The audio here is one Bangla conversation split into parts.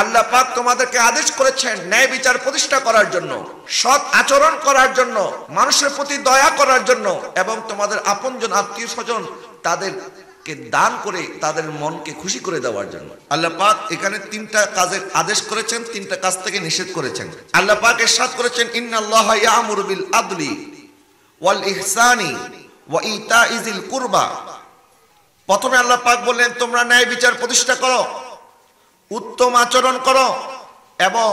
আল্লাহ পাক তোমাদেরকে আদেশ করেছেন ন্যায় বিচার প্রতিষ্ঠা করার জন্য, সৎ আচরণ করার জন্য, মানুষের প্রতি দয়া করার জন্য, এবং তোমাদের আপনজন আত্মীয় স্বজন তাদেরকে দান করে তাদের মনকে খুশি করে দেওয়ার জন্য। আল্লাহ পাক এখানে তিনটা কাজের আদেশ করেছেন, তিনটা কাজ থেকে নিষেধ করেছেন। আল্লাহ পাক ইরশাদ করেছেন ইন্নাল্লাহা ইয়া'মুরু বিল আদলি ওয়াল ইহসানি ওয়া ইতা'i যিল কুরবা। প্রথমে আল্লাহ পাক বললেন তোমরা ন্যায় বিচার প্রতিষ্ঠা করো, উত্তম আচরণ করো এবং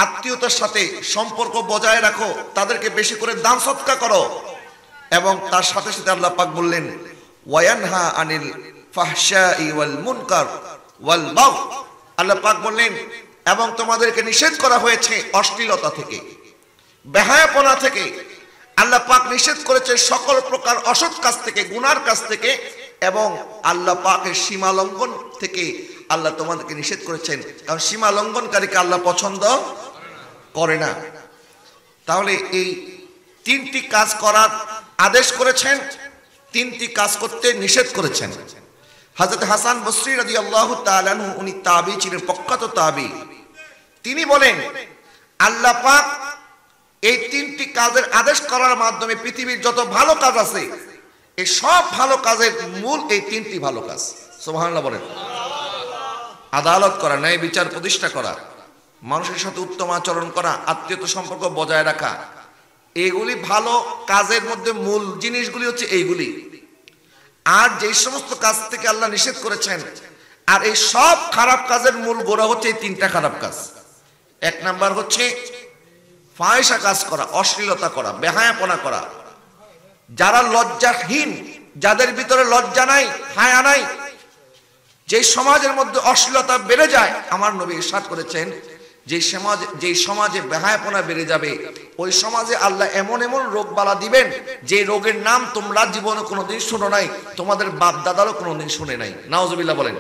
আত্মীয়তার সাথে সম্পর্ক বজায় রাখো, তাদেরকে বেশি করে দান সদকা করো। এবং তার সাথে সাথে আল্লাহ পাক বললেন ওয়ায়ানহা আনিল ফাহশাই ওয়াল মুনকার ওয়াল বাগয়। আল্লাহ পাক বললেন এবং তোমাদেরকে নিষেধ করা হয়েছে অশ্লীলতা থেকে, বেহায়াপনা থেকে। আল্লাহ পাক নিষেধ করেছে সকল প্রকার অসৎ কাজ থেকে, গুনার কাজ থেকে, এবং আল্লাহ পাকের সীমা লঙ্ঘন থেকে আল্লাহ তোমাদেরকে নিষেধ করেছেন, কারণ সীমা লঙ্ঘনকারীকে আল্লাহ পছন্দ করে না। তাহলে এই তিনটি কাজ করার আদেশ করেছেন, তিনটি কাজ করতে নিষেধ করেছেন। হযরত হাসান বসরি রাদিয়াল্লাহু তাআলা আনহু, উনি তাবী ছিলেন, প্রখ্যাত তাবী। তিনি বলেন আল্লাহ পাক এই তিনটি কাজের আদেশ করার মাধ্যমে পৃথিবীর যত ভালো কাজ আছে এই সব ভালো কাজের মূল এই তিনটি ভালো কাজ। সুবহানাল্লাহ বলেন। আদালত করা, ন্যায় বিচার প্রতিষ্ঠা করা, মানুষের সাথে উত্তম আচরণ করা, আত্মীয়তা সম্পর্ক বজায় রাখা, এগুলি ভালো কাজের মধ্যে মূল জিনিসগুলি হচ্ছে এইগুলি। আর যে সমস্ত কাজ থেকে আল্লাহ নিষেধ করেছেন, আর এই সব খারাপ কাজের মূল গোড়া হচ্ছে এই তিনটা খারাপ কাজ। এক নাম্বার হচ্ছে ফাহিশা কাজ করা, অশ্লীলতা করা, বেহায়াপনা করা। যারা লজ্জাহীন, যাদের ভিতরে লজ্জা নাই, হায়া নাই, যে সমাজের মধ্যে অশ্লীলতা বেড়ে যায়, আমার নবী ইরশাদ করেছেন যে সমাজে বেহায়াপনা বেড়ে যাবে ওই সমাজে আল্লাহ এমন এমন রোগ বালা দিবেন যে রোগের নাম তোমরা জীবনে কোনোদিন শুনো নাই, তোমাদের বাপ দাদারও কোনোদিন শুনে নাই। নাউজুবিল্লাহ বলেন।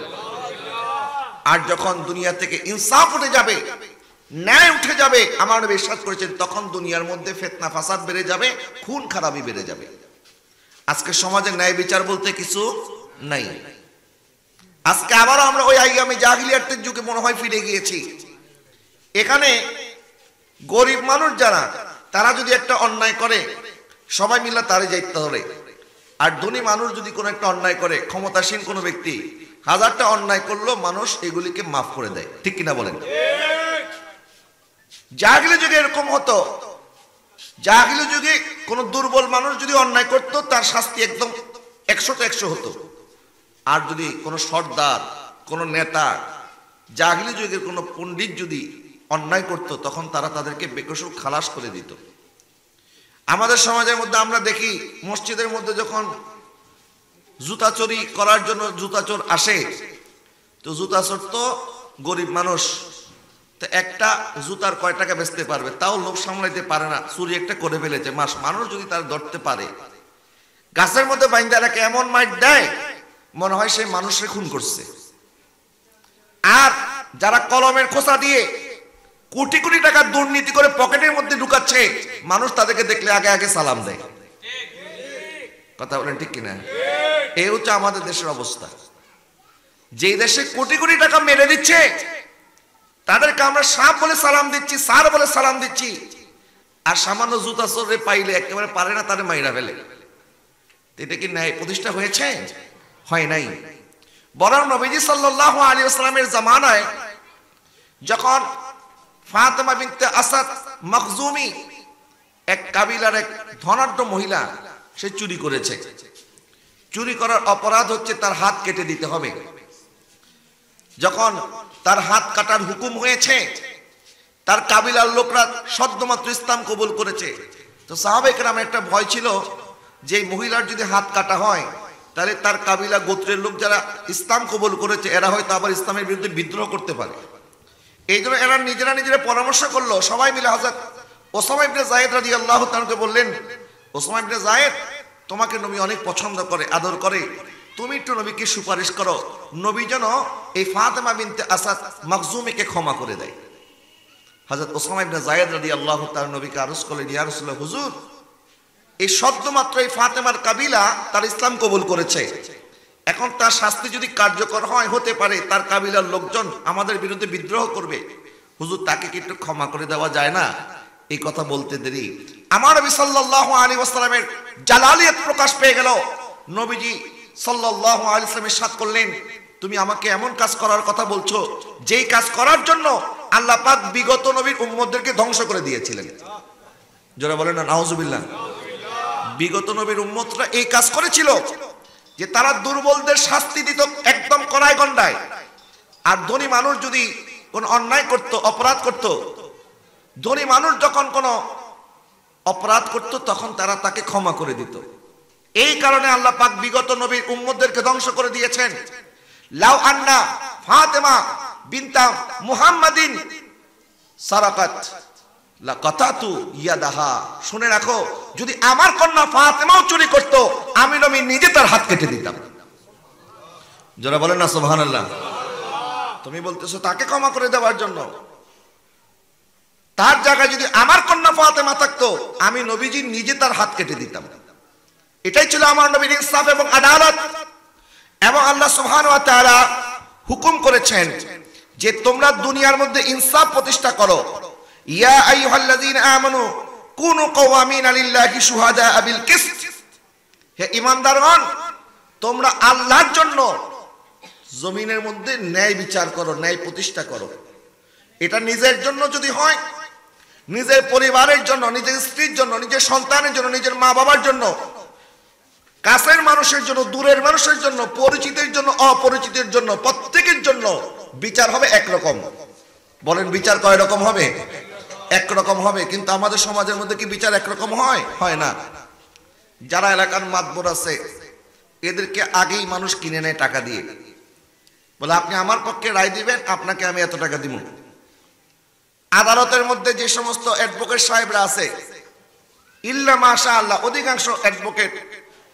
আর যখন দুনিয়া থেকে ইনসাফ উঠে যাবে, ন্যায় উঠে যাবে, আমার নবী ইরশাদ করেছেন তখন দুনিয়ার মধ্যে ফিতনা ফাসাদ বেড়ে যাবে, খুন খারাপি বেড়ে যাবে। আজকে সমাজে ন্যায় বিচার বলতে কিছু নাই। আজকে আবারও আমরা ওই আইয়ামে জাহিলিয়াতের যুগে মনে হয় ফিরে গিয়েছি। এখানে গরিব মানুষ যারা, তারা যদি একটা অন্যায় করে সবাই মিলে তারে যাইতে ধরে, আর ধনী মানুষ যদি কোনো একটা অন্যায় করে, ক্ষমতাসীন কোনো ব্যক্তি 1000টা অন্যায় করলো, মানুষ এগুলিকে মাফ করে দেয়। ঠিক কিনা বলেন? জাহিলি যুগে এরকম হতো। জাহিলি যুগে কোন দুর্বল মানুষ যদি অন্যায় করতো তার শাস্তি একদম 100তে 100 হতো। আর যদি কোনো সর্দার, কোনো নেতা, জাহিলি যুগের কোনো পণ্ডিত যদি অন্যায় করত তখন তারা তাদেরকে বেকসুর খালাস করে দিত। আমাদের সমাজের মধ্যে আমরা দেখি মসজিদের মধ্যে যখন জুতা চুরি করার জন্য জুতাচোর আসে, তো জুতাচোর তো গরিব মানুষ, তো একটা জুতার কয় টাকা বেচতে পারবে তাও লোক সামলাইতে পারে না, চুরি একটা করে ফেলেছে। মানুষ যদি তার ধরতে পারে, গাছের মধ্যে বাইন্ধা রাখে, এমন মাইট দেয় মনে হয় সে মানুষকে খুন করছে। আর যারা কলমের খোসা দিয়ে কোটি কোটি টাকা দুর্নীতি করে পকেটের মধ্যে ঢুকাচ্ছে, মানুষ তাদেরকে দেখলে আগে আগে সালাম দেয়। কথা বলেন ঠিক কিনা? এই হচ্ছে আমাদের দেশের অবস্থা। যে দেশে কোটি কোটি টাকা মেরে দিচ্ছে তাদেরকে আমরা সাপ বলে সালাম দিচ্ছি, স্যার বলে সালাম দিচ্ছি, আর সামান্য জুতা চোরে পাইলে একেবারে পারে না তারে মাইরা ফেলে। এটা কি ন্যায় প্রতিষ্ঠা হয়েছে? হয় নাই। বরং নবীজি সাল্লাল্লাহু আলাইহি ওয়াসাল্লামের জামানায় যখন ফাতেমা বিনতে আসাদ মখজুমি, এক কাবিলার এক ধনাঢ্য মহিলা, সে চুরি করেছে। চুরি করার অপরাধ হচ্ছে তার হাত কেটে দিতে হবে। যখন তার হাত কাটার হুকুম হয়েছে, তার কাবিলার লোকরা সদ্যমাত্র ইসলাম কবুল করেছে, তো সাহাবায়ে কেরামের একটা ভয় ছিল যে মহিলার যদি হাত কাটা হয় তাহলে তার কাবিলা গোত্রের লোক যারা ইসলাম কবুল করেছে এরা হয়তো আবার ইসলামের বিরুদ্ধে বিদ্রোহ করতে পারে। এই জন্য এরা নিজেরা পরামর্শ করলো, সবাই মিলে হযরত ওসামা ইবনে যায়েদ রাদিয়াল্লাহু তাআলাকে বললেন, ওসামা ইবনে যায়েদ তোমাকে নবী অনেক পছন্দ করে, আদর করে, তুমি একটু নবীকে সুপারিশ করো, নবী যেন এই ফাতেমা বিনতে আসাদ মখজুমিকে ক্ষমা করে দেয়। হযরত ওসামা ইবনে যায়েদ রাদিয়াল্লাহু তাআলা নবীকে আরজ করলেন, ইয়া রাসূলুল্লাহ, হুজুর এই সদ্যমাত্র এই ফাতেমার কাবিলা তার ইসলাম কবুল করেছে, এখন তার শাস্তি যদি কার্যকর হয়, হতে পারে তার কাবিলার লোকজন আমাদের বিরুদ্ধে বিদ্রোহ করবে, হুজুর তাকে কি একটু ক্ষমা করে দেওয়া যায় না? এই কথা বলতে দেরি আমার নবী সাল্লাল্লাহু আলাইহি ওয়াসাল্লামের জালালিয়ত প্রকাশ পেয়ে গেল। নবীজি সাল্লাল্লাহু আলাইহি ওয়াসাল্লাম ইরশাদ করলেন, তুমি আমাকে এমন কাজ করার কথা বলছো যেই কাজ করার জন্য আল্লাহ পাক বিগত নবীর উম্মতদেরকে ধ্বংস করে দিয়েছিলেন। যারা বলেন না নাউজুবিল্লাহ। বিগত নবীর উম্মতরা এই কাজ করেছিল যে তারা দুর্বলদের শাস্তি দিত একদম কড়ায় গন্ডায়। আর ধনী মানুষ যদি কোন অন্যায় করত, অপরাধ করত, ধনী মানুষ যখন কোন অপরাধ করত তখন তারা তাকে ক্ষমা করে দিত। এই কারণে আল্লাহ পাক বিগত নবীর উম্মতদেরকে ধ্বংস করে দিয়েছেন। লাউ আন্না ফাতেমা বিনতা মুহাম্মাদিন সারাকাত লাকাতাতু ইয়াদাহা, শুনে রাখো, যদি আমার কন্যা ফাতেমাও চুরি করত আমি নবী নিজে তার হাত কেটে দিতাম। যারা বলেন না সুবহানাল্লাহ। তুমি বলতেছো তাকে ক্ষমা করে দেওয়ার জন্য, তার জায়গায় যদি আমার কন্যা ফাতেমা থাকতো আমি নবীজি নিজে তার হাত কেটে দিতাম। এটাই ছিল আমার নবীর ইনসাফ এবং আদালত। এবং আল্লাহ সুবহানাহু ওয়া তাআলা হুকুম করেছেন যে তোমরা দুনিয়ার মধ্যে ইনসাফ প্রতিষ্ঠা করো। ইয়া আইয়ুহাল্লাযীনা আমানু কুনু কাওয়ামিনা লিল্লাহি শুহাদা বিল কিসত, হে ঈমানদারগণ তোমরা আল্লাহর জন্য জমিনের মধ্যে ন্যায় বিচার করো, ন্যায় প্রতিষ্ঠা করো। এটা নিজের জন্য যদি হয়, নিজের পরিবারের জন্য, নিজের স্ত্রীর জন্য, নিজের সন্তানের জন্য, নিজের মা বাবার জন্য, কাছের মানুষের জন্য, দূরের মানুষের জন্য, পরিচিতের জন্য, অপরিচিতের জন্য, প্রত্যেকের জন্য বিচার হবে একরকম। বলেন বিচার কয় রকম হবে? একরকম হবে। কিন্তু আমাদের সমাজের মধ্যে কি বিচার একরকম হয়? হয় না। যারা এলাকার মাতবর আছে এদেরকে আগেই মানুষ কিনে নেয় টাকা দিয়ে, বলে আপনি আমার পক্ষে রায় দিবেন, আপনাকে আমি এত টাকা দিব। আদালতের মধ্যে যে সমস্ত অ্যাডভোকেট সাহেবরা আছে, ইল্লা মাশাআল্লাহ অধিকাংশ অ্যাডভোকেট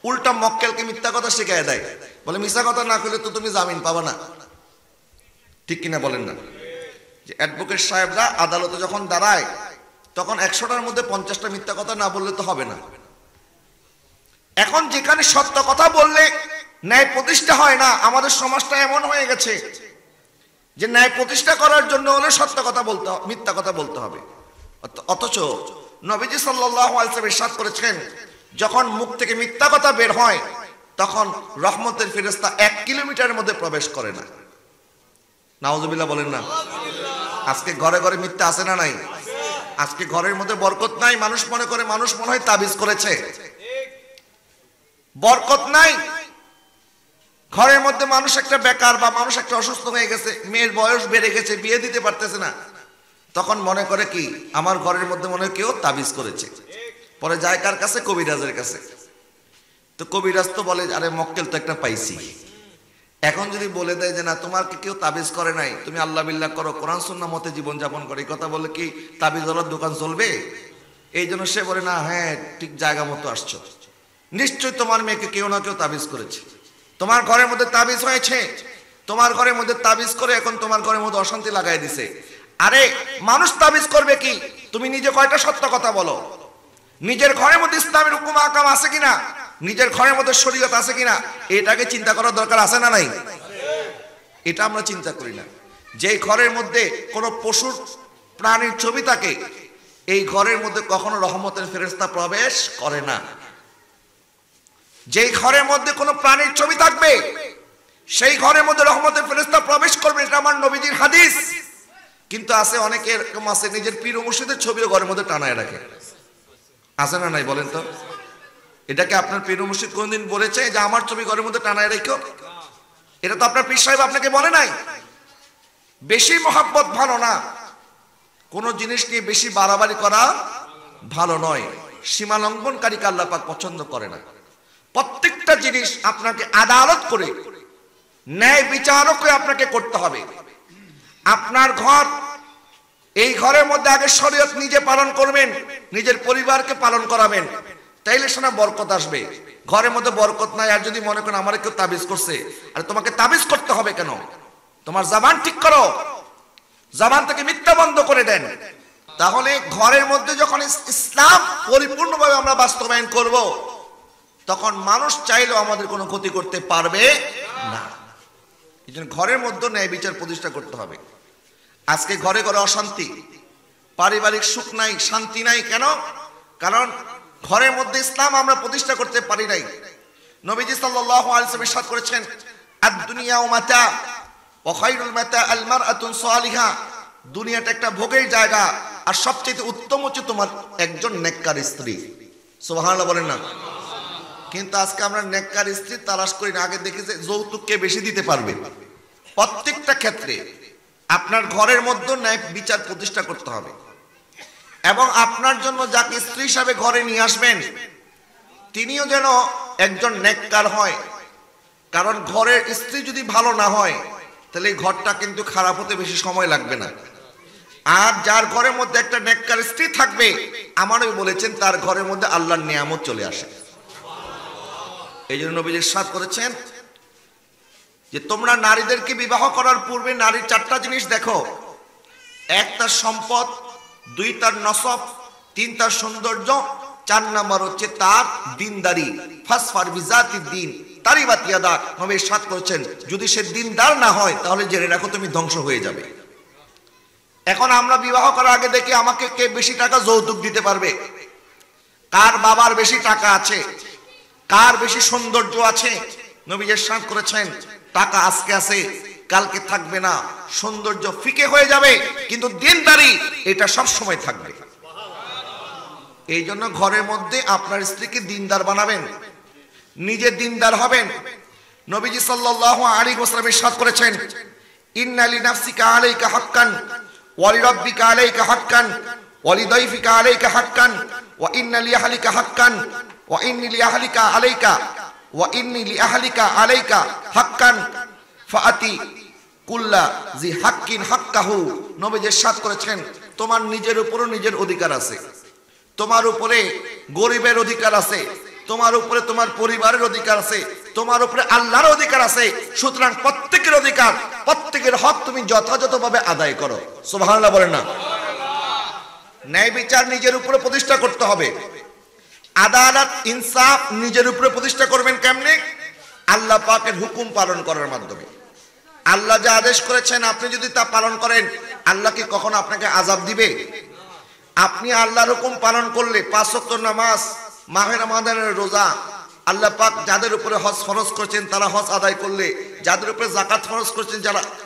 উল্টা মক্কেলকে মিথ্যা কথা শিখিয়ে দেয়, বলে মিথ্যা কথা না কইলে তো তুমি জামিন পাবা না। ঠিক কিনা বলেন না? যে অ্যাডভোকেট সাহেবরা আদালতে যখন দাঁড়ায় তখন 100টার মধ্যে 50টা মিথ্যা কথা না বললে তো হবে না। এখন যেখানে সত্য কথা বললে ন্যায় প্রতিষ্ঠা হয় না, আমাদের সমাজটা এমন হয়ে গেছে যে ন্যায় প্রতিষ্ঠা করার জন্য হলে সত্য কথা বলতে হবে, মিথ্যা কথা বলতে হবে। অথচ নবীজি সাল্লাল্লাহু আলাইহি ওয়াসাল্লাম ইরশাদ করেছেন, যখন মুখ থেকে মিথ্যা কথা বের হয় তখন রহমতের ফেরেশতা 1 কিলোমিটারের মধ্যে প্রবেশ করে না। নাউজুবিল্লাহ বলেন না। আজকে ঘরে ঘরে মিথ্যা আছে না নাই? আজকে ঘরের মধ্যে বরকত নাই, মানুষ মনে করে, মানুষ মনে হয় তাবিজ করেছে। বরকত নাই ঘরের মধ্যে, মানুষ একটা বেকার বা মানুষ একটা অসুস্থ হয়ে গেছে, মেয়ের বয়স বেড়ে গেছে, বিয়ে দিতে পারতেছে না, তখন মনে করে কি আমার ঘরের মধ্যে মনে হয় কেউ তাবিজ করেছে। পরে যায় কার কাছে? কবিরাজের কাছে। তো কবিরাজ তো বলে আরে মক্কেল তো একটা পাইছি। এখন যদি বলে দেয় যে না তোমার কি কেউ তাবিজ করে নাই, তুমি আল্লাহ বিল্লাহ করো, কোরআন সুন্নাহ মতে জীবন যাপন করো, এই কথা বলে কি তাবিজ ওয়ালার দোকান চলবে? এই জন্য সে বলে না, হ্যাঁ ঠিক জায়গা মতো আসছো, নিশ্চয়ই তোমার মেয়েকে কেউ না কেউ তাবিজ করেছে, তোমার ঘরের মধ্যে তাবিজ হয়েছে, তোমার ঘরের মধ্যে তাবিজ করে এখন তোমার ঘরের মধ্যে অশান্তি লাগাই দিছে। আরে মানুষ তাবিজ করবে কি? তুমি নিজে কয়টা সত্য কথা বলো, নিজের ঘরের মধ্যে ইসলামের হুকুম আহকাম আছে কিনা, নিজের ঘরের মধ্যে শরীয়ত আছে কিনা, এটাকে চিন্তা করার দরকার আছে না নাই? এটা আমরা চিন্তা করি না। যেই ঘরের মধ্যে কোনো পশুর প্রাণীর ছবি থাকে এই ঘরের মধ্যে কখনো রহমতের ফেরেশতা প্রবেশ করে না। যেই ঘরের মধ্যে কোনো প্রাণীর ছবি থাকবে সেই ঘরের মধ্যে রহমতের ফেরেশতা প্রবেশ করবে, এটা আমার নবীজির হাদিস। কিন্তু আছে অনেকে এরকম আছে নিজের পীর ও মুর্শিদের ছবিও ঘরের মধ্যে টানায় রাখে, আছে না নাই বলেন তো? এটাকে আপনার পীর ও মুর্শিদ কোনদিন বলেছে যে আমার ছবি ঘরের মধ্যে টানায় রেখো? এটা তো আপনার পীর সাহেব আপনাকে বলে নাই। বেশি মহব্বত ভালো না, কোন জিনিস নিয়ে বেশি বাড়াবাড়ি করা ভালো নয়। সীমা লঙ্ঘনকারীকে আল্লাহ পাক পছন্দ করে না। প্রত্যেকটা জিনিস আপনাকে আদালত করে ন্যায় বিচারক হয়ে আপনাকে করতে হবে। আপনার ঘর, এই ঘরের মধ্যে আগে শরীয়ত নিজে পালন করবেন, নিজের পরিবারকে পালন করাবেন, তাইলে শোনা বরকত আসবে। ঘরের মধ্যে বরকত নাই আর যদি মনে করেন আমার কেউ তাবিজ করছে, আর তোমাকে তাবিজ করতে হবে কেন? তোমার জবান ঠিক করো, জবান থেকে মিথ্যা বন্ধ করে দেন। তাহলে ঘরের মধ্যে যখন ইসলাম পরিপূর্ণভাবে আমরা বাস্তবায়ন করব তখন মানুষ চাইলেও আমাদের কোনো ক্ষতি করতে পারবে না। এই জন্য ঘরের মধ্যে ন্যায় বিচার প্রতিষ্ঠা করতে হবে। আজকে ঘরে ঘরে অশান্তি, পারিবারিক সুখ নাই, শান্তি নাই। কেন? কারণ ঘরের মধ্যে ইসলাম আমরা প্রতিষ্ঠা করতে পারি নাই। নবীজি সাল্লাল্লাহু আলাইহি ওয়াসাল্লাম ইরশাদ করেছেন, আদ-দুনিয়া মাতা ওয়া খায়রুল মাতা আল মারআতুন সালিহা। দুনিয়াটা একটা ভোগের জায়গা, আর সবচেয়ে উত্তম হচ্ছে তোমার একজন নেককার স্ত্রী। সুবহানাল্লাহ বলেন না? কিন্তু আজকে আমরা নেককার স্ত্রী তালাশ করি না। আগে দেখি যে যৌতুক কে বেশি দিতে পারবে। প্রত্যেকটা ক্ষেত্রে আপনার ঘরের মধ্যে ন্যায় বিচার প্রতিষ্ঠা করতে হবে, এবং আপনার জন্য যাকে স্ত্রী হিসাবে ঘরে নিয়ে আসবেন তিনিও যেন একজন নেককার হয়। কারণ ঘরের স্ত্রী যদি ভালো না হয় তাহলে এই ঘরটা কিন্তু খারাপ হতে বেশি সময় লাগবে না। আর যার ঘরের মধ্যে একটা নেককার স্ত্রী থাকবে, আমারও বলেছেন তার ঘরের মধ্যে আল্লাহর নিয়ামত চলে আসে। এই জন্য নবী ইরশাদ করেছেন যে তোমরা নারীদেরকে বিবাহ করার পূর্বে নারীর চারটা জিনিস দেখো। এক, তার সম্পদ; দুই, তার নসব; তিন, তার সৌন্দর্য; চার নাম্বার হচ্ছে তার দিনদারি। ফাসফার বিজাতিদ দিন তারিবাত ইয়াদাক। নবী ইরশাদ করেছেন যদি সে দিনদার না হয় তাহলে জেনে রাখো তুমি ধ্বংস হয়ে যাবে। এখন আমরা বিবাহ করার আগে দেখি আমাকে কে বেশি টাকা যৌতুক দিতে পারবে, কার বাবার বেশি টাকা আছে, কার বেশি সৌন্দর্য আছে। নবী ইরশাদ করেছেন টাকা আজকে আছে কালকে থাকবে না, সৌন্দর্য ফিকে হয়ে যাবে, কিন্তু দিনদারি এটা সব সময় থাকবে। এই জন্য ঘরের মধ্যে আপনার স্ত্রীকে দিনদার বানাবেন, নিজে দিনদার হবেন। নবীজি সাল্লাল্লাহু আলাইহি ওয়াসাল্লাম ইরশাদ করেছেন ইন্না লিনাফসিকা আলাইকা হাক্কান ওয়া লিরাব্বিকা আলাইকা হাক্কান ওয়া লিদাইফিকা আলাইকা হাক্কান ওয়া ইন্না লিআহলিকা হাক্কান ওয়া ইন্নী লিআহলিকা আলাইকা ওয়া ইন্নী লিআহলিকা আলাইকা হাক্কান ফাআতি কুল্লা জি হাক্কিন হাক্কাহু। নবীজি ইরশাদ করেছেন তোমার নিজের উপরও নিজের অধিকার আছে, তোমার উপরে গরিবের অধিকার আছে, তোমার উপরে তোমার পরিবারের অধিকার আছে, তোমার উপরে আল্লাহর অধিকার আছে। সুতরাং প্রত্যেকের অধিকার, প্রত্যেকের হক তুমি যথাযথভাবে আদায় করো। সুবহানাল্লাহ বলেন না? ন্যায় বিচার নিজের উপরে প্রতিষ্ঠা করতে হবে। আদালত ইনসাফ নিজের উপরে প্রতিষ্ঠা করবেন কেমনে? আল্লাহ পাকের হুকুম পালন করার মাধ্যমে। আল্লাহ যা আদেশ করেছেন আপনি যদি তা পালন করেন, আল্লাহ কি কখনো আপনাকে আযাব দিবে? আপনি আল্লাহর হুকুম পালন করলে 5 ওয়াক্ত নামাজ, মাহে রমাদানের রোজা, আল্লাহ পাক যাদের উপরে হজ ফরজ করেছেন তারা হজ আদায় করলে, যাদের উপরে যাকাত ফরজ করেছেন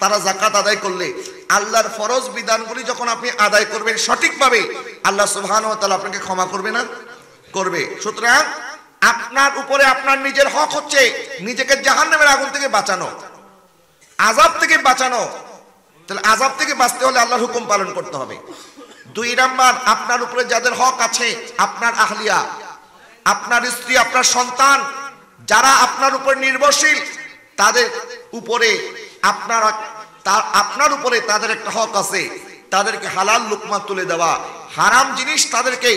তারা যাকাত আদায় করলে, আল্লাহর ফরজ বিধানগুলি যখন আপনি আদায় করবেন সঠিকভাবে, আল্লাহ সুবহানাহু ওয়া তাআলা আপনাকে ক্ষমা করবে না? করবে। সুতরাং আপনার উপরে আপনার নিজের হক হচ্ছে নিজেকে জাহান্নামের আগুন থেকে বাঁচানো, আযাব থেকে বাঁচানো। তাহলে আযাব থেকে বাঁচতে হলে আল্লাহর হুকুম পালন করতে হবে। 2 নাম্বার, আপনার উপরে যাদের হক আছে, আপনার আহলিয়া, আপনার স্ত্রী, আপনার সন্তান, যারা আপনার উপর নির্ভরশীল, তাদের উপরে আপনার উপরে তাদের একটা হক আছে। তাদেরকে হালাল লুকমা তুলে দেওয়া, হারাম জিনিস তাদেরকে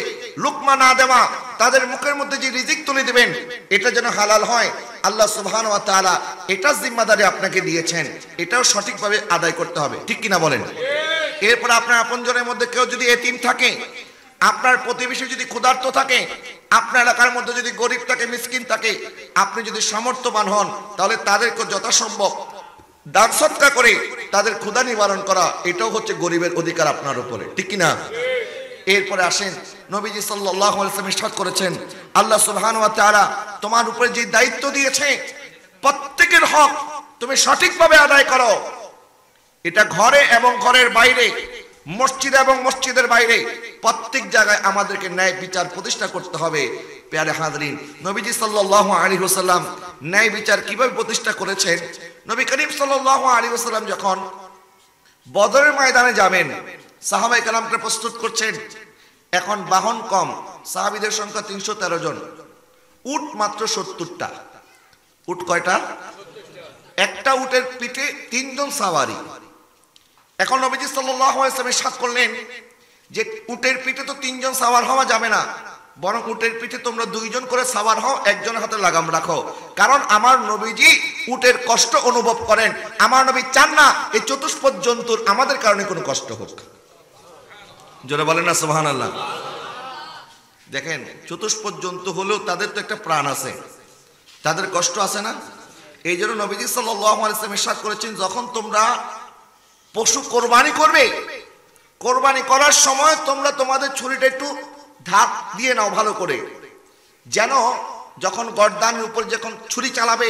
লুকমা না দেওয়া, তাদের মুখের মধ্যে যে রিজিক তুলে দিবেন এটা যেন হালাল হয়। আল্লাহ সুবহানাহু ওয়া তাআলা এটা জিম্মাদারি আপনাকে দিয়েছেন, এটাও সঠিকভাবে আদায় করতে হবে। ঠিক কিনা বলেন? এরপর আপনার আপনজনের মধ্যে কেউ যদি এতিম থাকে, আপনার প্রতিবেশী যদি ক্ষুধার্ত থাকে, আপনার এলাকার মধ্যে যদি গরিব থাকে, মিসকিন থাকে, আপনি যদি সামর্থ্যবান হন তাহলে তাদেরকে যথাসম্ভব দান সদকা করে তাদের ক্ষুধা নিবারণ করা, এটাও হচ্ছে গরিবের অধিকার আপনার উপরে। ঠিক কিনা? এরপরে আসেন, নবীজি সাল্লাল্লাহু আলাইহি ওয়াসাল্লাম ইরশাদ করেছেন আল্লাহ সুবহানাহু ওয়া তাআলা তোমার উপরে যে দায়িত্ব দিয়েছে প্রত্যেকের হক তুমি সঠিকভাবে আদায় করো। এটা ঘরে এবং ঘরের বাইরে, মসজিদ এবং মসজিদের বাইরে, প্রত্যেক জায়গায় আমাদেরকে ন্যায় বিচার প্রতিষ্ঠা করতে হবে। প্যারে হাজরিন, নবীজি সাল্লাল্লাহু আলাইহি ওয়াসাল্লাম ন্যায় বিচার কিভাবে প্রতিষ্ঠা করেছেন? নবী করিম সাল্লাল্লাহু আলাইহি ওয়াসাল্লাম যখন বদরের ময়দানে যাবেন, সাহাবায়ে কেরামকে প্রস্তুত করছেন। এখন বাহন কম, সাহাবীদের সংখ্যা 313 জন, উট মাত্র 70টা। উট কয়টা? একটা উটের পিঠে 3 জন সাওয়ারি। এখন নবীজি সাল্লাল্লাহু আলাইহি ওয়াসাল্লাম ইরশাদ করলেন যে উটের পিঠে তো 3 জন সাওয়ার হওয়া যাবে না, বরং উটের পিঠে তোমরা 2 জন করে সাওয়ার হও, একজনের হাতে লাগাম রাখো। কারণ আমার নবীজি উটের কষ্ট অনুভব করেন, আমার নবী চান না এই চতুষ্পদ জন্তুর আমাদের কারণে কোনো কষ্ট হোক। জোরে বলেন না সুবহানাল্লাহ। দেখেন, চতুষ্পদ জন্তু হলেও তাদের তো একটা প্রাণ আছে, তাদের কষ্ট আছে না? এই জন্য নবীজি সাল্লাল্লাহু আলাইহি ওয়াসাল্লাম ইরশাদ করেছেন, যখন তোমরা পশু কোরবানি করবে, কোরবানি করার সময় তোমরা তোমাদের ছুরিটা একটু ধাপ দিয়ে নাও ভালো করে, যেন যখন গর্দানের উপর যখন ছুরি চালাবে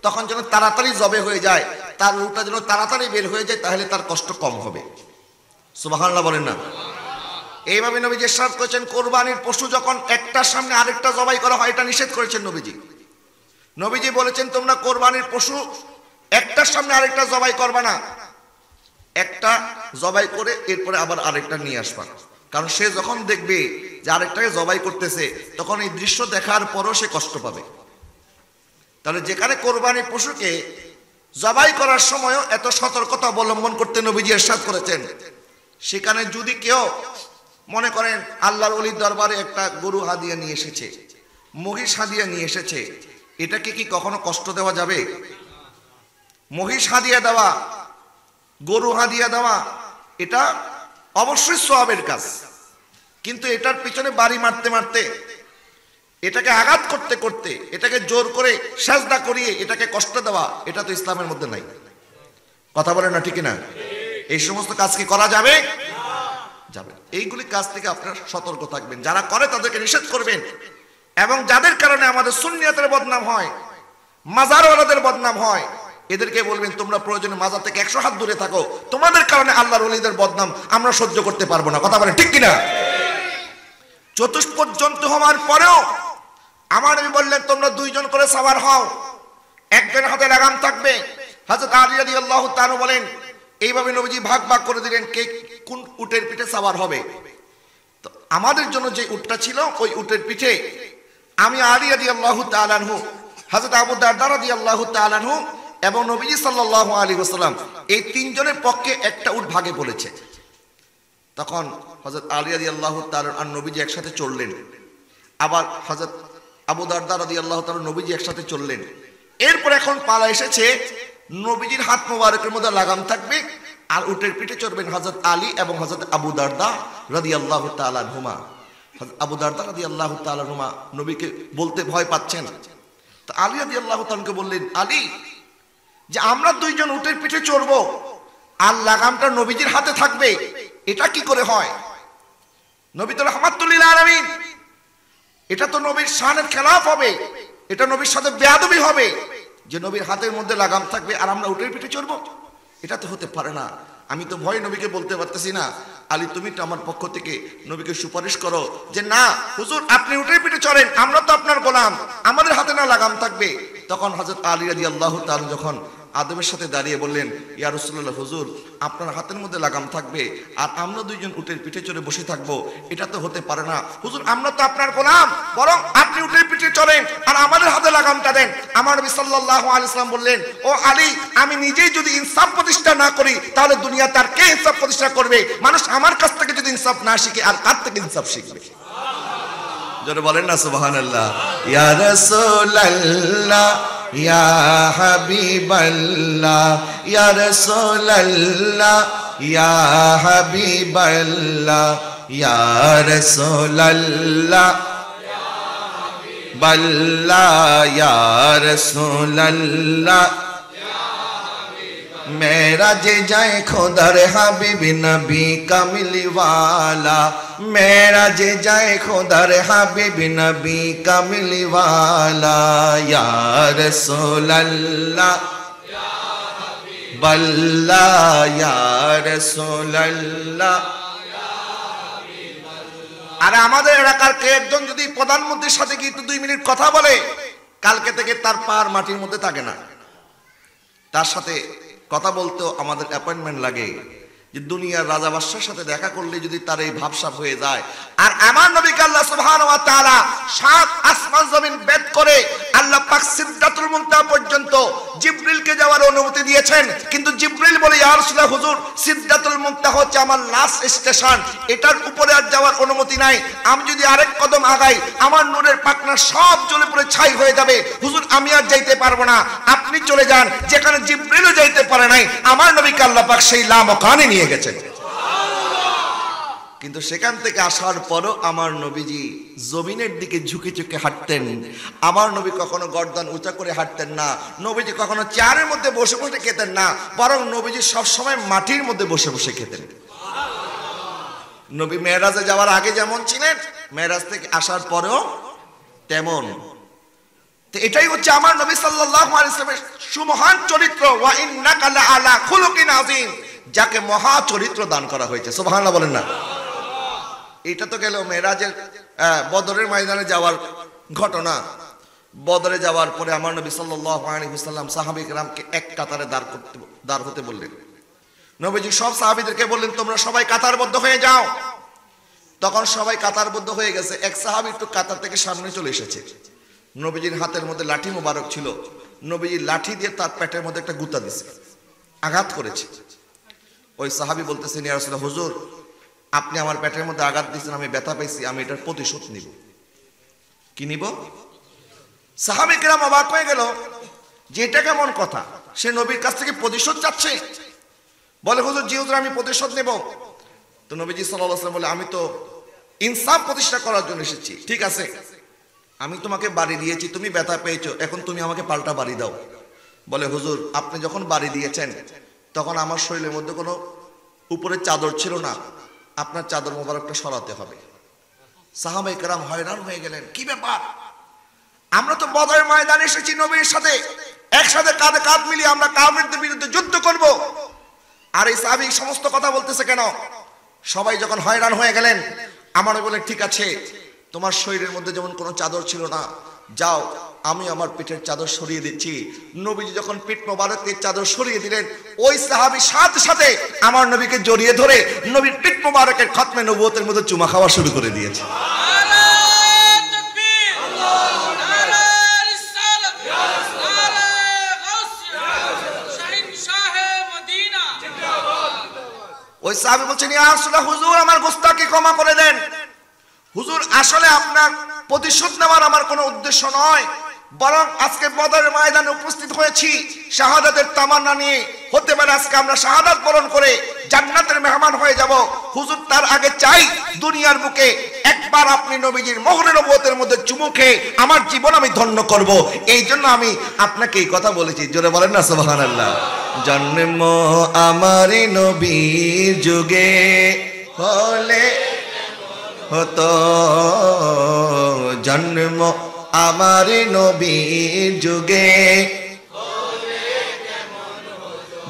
তখন যেন তাড়াতাড়ি জবে হয়ে যায়, তার রুটা যেন তাড়াতাড়ি বের হয়ে যায়, তাহলে তার কষ্ট কম হবে। সুবহানাল্লাহ বলেন না? এইভাবে নবীজি ইরশাদ করেছেন, কোরবানির পশু যখন একটার সামনে আরেকটা জবাই করা হয়, এটা নিষেধ করেছেন নবীজি। নবীজি বলেছেন, তোমরা কোরবানির পশু একটার সামনে আরেকটা জবাই করবা না, একটা জবাই করে এরপরে আবার আরেকটা নিয়ে আসবা। কারণ সে যখন দেখবে যে আরেকটাকে জবাই করতেছে, তখন এই দৃশ্য দেখার পরও সে কষ্ট পাবে। তাহলে যেখানে কোরবানির পশুকে জবাই করার সময়ও এত সতর্কতা অবলম্বন করতে নবীজি ইরশাদ করেছেন, সেখানে যদি কেউ মনে করেন আল্লাহর ওলির দরবারে একটা গরু হাদিয়া নিয়ে এসেছে, মহিষ হাদিয়া নিয়ে এসেছে, এটাকে কি কখনো কষ্ট দেওয়া যাবে? মহিষ হাদিয়া দেওয়া, গরু হাদিয়া দেওয়া, এটা অবশ্যই সওয়াবের কাজ, কিন্তু এটার পিছনে বাড়ি মারতে মারতে, এটাকে আঘাত করতে করতে, এটাকে জোর করে সাজদা করিয়ে এটাকে কষ্ট দেওয়া, এটা তো ইসলামের মধ্যে নাই। কথা বলেন না ঠিক না? এই সমস্ত কাজ কি করা যাবে? যাবে। এইগুলি কাজ থেকে আপনারা সতর্ক থাকবেন, যারা করে তাদেরকে নিষেধ করবেন, এবং যাদের কারণে আমাদের সুন্নিয়তের বদনাম হয়, মাজারওয়ালাদের বদনাম হয়, এদেরকে বলবেন তোমরা প্রয়োজনে মাজার থেকে 100 হাত দূরে থাকো, তোমাদের কারণে আল্লাহর ওলিদের বদনাম আমরা সহ্য করতে পারবো না। কথা বলেন ঠিক কিনা? চতুষ্পর্যন্ত হওয়ার পরেও আমার নবী বললেন, তোমরা 2 জন করে সওয়ার হও, একজনের হাতে লাগাম থাকবে। হযরত আলী রাদিয়াল্লাহু তাআলা বলেন, এইভাবে নবীজি ভাগ ভাগ করে দিলেন কে কোন উটের পিঠে সওয়ার হবে। তো আমাদের জন্য যে উটটা ছিল, ওই উটের পিঠে আমি আলী রাদিয়াল্লাহু তাআলা আনহু, হযরত আবু দারদা রাদিয়াল্লাহু তাআলা আনহু এবং নবীজি সাল্লাল্লাহু আলাইহি ওয়াসাল্লাম, এই 3 জনের পক্ষে একটা উট ভাগে পড়েছে। তখন হযরত আলী রাদিয়াল্লাহু তাআলা আর নবীজি একসাথে চললেন, আবার হযরত আবু দারদা রাদিয়াল্লাহু তাআলা নবীজি একসাথে চললেন। এরপর এখন পালা এসেছে, নবীজির হাত মোবারকের মধ্যে লাগাম থাকবে, আর উটের পিঠে চড়বেন হযরত আলী এবং হযরত আবু দারদা রাদিয়াল্লাহু তাআলা আনহুমা। আবু দারদা রাদিয়াল্লাহু তাআলা আনহুমা নবীকে বলতে ভয় পাচ্ছেন, তো আলী রাদিয়াল্লাহু তাআলাকে বললেন, আলী, যে আমরা 2 জন উটের পিঠে চড়বো আর লাগামটা নবীজির হাতে থাকবে, এটা কি করে হয়? নবী তো রাহমাতুল লিল আলামিন, এটা তো নবীর শানের খেলাফ হবে, এটা নবীর সাথে বেয়াদবি হবে যে নবীর হাতের মধ্যে লাগাম থাকবে আর আমরা উটের পিঠে চড়বো। এটা তো হতে পারে না। আমি তো ভয় নবীকে বলতে পারতেছি না, আলী তুমি তো আমার পক্ষ থেকে নবীকে সুপারিশ করো যে না হুজুর আপনি উটের পিঠে চড়েন, আমরা তো আপনার গোলাম, আমাদের হাতে না লাগাম থাকবে। তখন হযরত আলী রাদিয়াল্লাহু তাআলা যখন আদমের সাথে দাঁড়িয়ে বললেন, ইয়া রাসূলুল্লাহ, হুজুর আপনার হাতের মধ্যে লাগাম থাকবে আর আমরা 2 জন উটের পিঠে চড়ে বসে থাকবো, এটা তো হতে পারে না। হুজুর আমরা তো আপনার গোলাম, বরং আপনি উটের পিঠে চড়েন আর আমাদের হাতে লাগামটা দেন। আমার নবী সাল্লাল্লাহু আলাইহি ওয়াসাল্লাম বললেন, ও আলী, আমি নিজেই যদি ইনসাফ প্রতিষ্ঠা না করি তাহলে দুনিয়া তার কে ইনসাফ প্রতিষ্ঠা করবে? মানুষ আমার কাছ থেকে যদি ইনসাফ না শিখে আর কার থেকে ইনসাফ শিখবে? জোরে বলেন না সুবহানাল্লাহ। ইয়া রাসূলুল্লাহ, ইয়া হাবিবাল্লাহ, ইয়া রাসূলুল্লাহ, ইয়া হাবিবাল্লাহ, ইয়া রাসূলুল্লাহ, ইয়া হাবিবাল্লাহ, ইয়া রাসূলুল্লাহ, मेरा जे जाए खुदार हबीब नबी कमली वाला, मेरा जे जाए खुदार हबीब नबी कमली वाला, या रसूल अल्लाह या हबीब अल्लाह, या रसूल अल्लाह। আর আমাদের এলাকার কে একজন যদি প্রধানমন্ত্রীর সাথে কি 2 মিনিট কথা বলে, কালকে থেকে তার পার মাটির মধ্যে থাকে না। তার সাথে কথা বলতেও আমাদের অ্যাপয়েন্টমেন্ট লাগে, যে দুনিয়ার রাজা বাদশার সাথে দেখা করলে যদি তার এই ভাবসাব হয়ে যায়। আর আমার নবীকে আল্লাহ সুবহানাহু ওয়া তাআলা 7 আসমান জমিন বেদ করে আল্লাহ পাক সিদরাতুল মুনতাহা পর্যন্ত জিবরিলকে যাওয়ার অনুমতি দিয়েছেন, কিন্তু জিবরিল বলে, ইয়া রাসূলুল্লাহ, হুজুর সিদরাতুল মুনতাহা হচ্ছে আমার লাস্ট স্টেশন, এটার উপরে আর যাওয়ার অনুমতি নাই। আমি যদি আরেক কদম আগাই আমার নূরের পাখনা সব জ্বলে পুড়ে ছাই হয়ে যাবে। হুজুর আমি আর যাইতে পারবো না, আপনি চলে যান। যেখানে জিবরিলও যাইতে পারে নাই, আমার নবীকে আল্লাহ পাক সেই লামকানে নিয়ে গেছেন। কিন্তু সেখান থেকে আসার পরও আমার নবীজি জমিনের দিকে ঝুঁকে ঝুঁকে হাঁটতেন। আমার নবী কখনো গর্দান উঁচা করে হাঁটতেন না, নবীজি কখনো চেয়ারের মধ্যে বসে বসে খেতেন না, বরং নবীজি সবসময় মাটির মধ্যে বসে বসে খেতেন। নবী মেরাজে যাওয়ার আগে যেমন ছিলেন, মেরাজ থেকে আসার পরেও তেমন। তো এটাই হচ্ছে আমার নবী সাল্লাল্লাহু আলাইহি ওয়াসাল্লামের সুমহান চরিত্র, ওয়া ইন্নাকা লাআলা খুলুকিন আযীম, যাকে মহা চরিত্র দান করা হয়েছে। সুবহানাল্লাহ বলেন না। এটা তো গেল মেরাজের বদরের ময়দানে যাওয়ার ঘটনা। বদরে যাওয়ার পরে আমার নবী সাল্লাল্লাহু আলাইহি ওয়াসাল্লাম সাহাবায়ে কেরামকে এক কাতারে দাঁড় হতে বললেন। নবীজি সব সাহাবীদেরকে বললেন, তোমরা সবাই কাতারবদ্ধ হয়ে যাও। তখন সবাই কাতারবদ্ধ হয়ে গেছে। এক সাহাবী একটু কাতার থেকে সামনে চলে এসেছে। নবীজির হাতের মধ্যে লাঠি মোবারক ছিল। নবীজি লাঠি দিয়ে তার পেটের মধ্যে একটা গুতা দিছে, আঘাত করেছে। ওই সাহাবী বলতেছেন, ইয়া রাসূলুল্লাহ, হুজুর আপনি আমার পেটের মধ্যে আঘাত দিয়েছেন, আমি ব্যথা পাইছি, আমি এটার প্রতিশোধ নিব। কি নিব? সাহাবী কেরাম অবাক হয়ে গেল যে এটা কেমন কথা, সে নবীর কাছ থেকে প্রতিশোধ চাচ্ছে। বলে, হুজুর জি হুজুর, আমি প্রতিশোধ নেব। তো নবীজি সাল্লাল্লাহু আলাইহি ওয়াসাল্লাম বলে, আমি তো ইনসাফ প্রতিষ্ঠা করার জন্য এসেছি। ঠিক আছে, আমি তোমাকে বাড়ি দিয়েছি, তুমি ব্যথা পেয়েছো, এখন তুমি আমাকে পাল্টা বাড়ি দাও। বলে, হুজুর আপনি যখন বাড়ি দিয়েছেন তখন আমার শরীরের মধ্যে কোনো উপরে চাদর ছিল না, আপনার চাদর মোবারকটা সরাতে হবে। সাহাবায়ে কেরাম হয়রান হয়ে গেলেন, কি ব্যাপার? আমরা তো বদরের ময়দানে এসেছি নবীর সাথে, একসাথে কাঁধে কাঁধ মিলিয়ে আমরা কাফিরদের বিরুদ্ধে যুদ্ধ করব, আর এই সাহাবী সমস্ত কথা বলতেছে কেন? সবাই যখন হয়রান হয়ে গেলেন, আমার বলে, ঠিক আছে, তোমার শরীরের মধ্যে যেমন কোনো চাদর ছিল না, যাও আমি আমার পিঠের চাদর সরিয়ে দিচ্ছি। নবীজি যখন পিঠ মোবারকের চাদর সরিয়ে দিলেন, ওই সাহাবী সাথে সাথে আমার নবীকে জড়িয়ে ধরে নবীর পিঠ মোবারকের খতমে নবুয়তের মধ্যে চুমা খাওয়া শুরু করে দিয়েছে। ওই সাহাবী বলছেন, ইয়া রাসূলুল্লাহ, হুজুর আমার গোস্তাকে ক্ষমা করে দেন। হুজুর আসলে আপনার প্রতিশোধ নেওয়ার আমার কোনো উদ্দেশ্য নয়, বরং আজকে বদরের ময়দানে উপস্থিত হয়েছি শাহাদাতের তামান্না নিয়ে। হতে পারে আজকে আমরা শাহাদাত বরণ করে জান্নাতের মেহমান হয়ে যাব। হুজুর তার আগে চাই দুনিয়ার বুকে একবার আপনি নবীজির মোহরে নবুয়তের মধ্যে চুমু খেয়ে আমার জীবন আমি ধন্য করব। এই জন্য আমি আপনাকে এই কথা বলেছি। জোরে বলেন না সুবহানাল্লাহ। জন্ম আমার নবীর যুগে হলে হতো, জন্ম আমার নবীর যুগে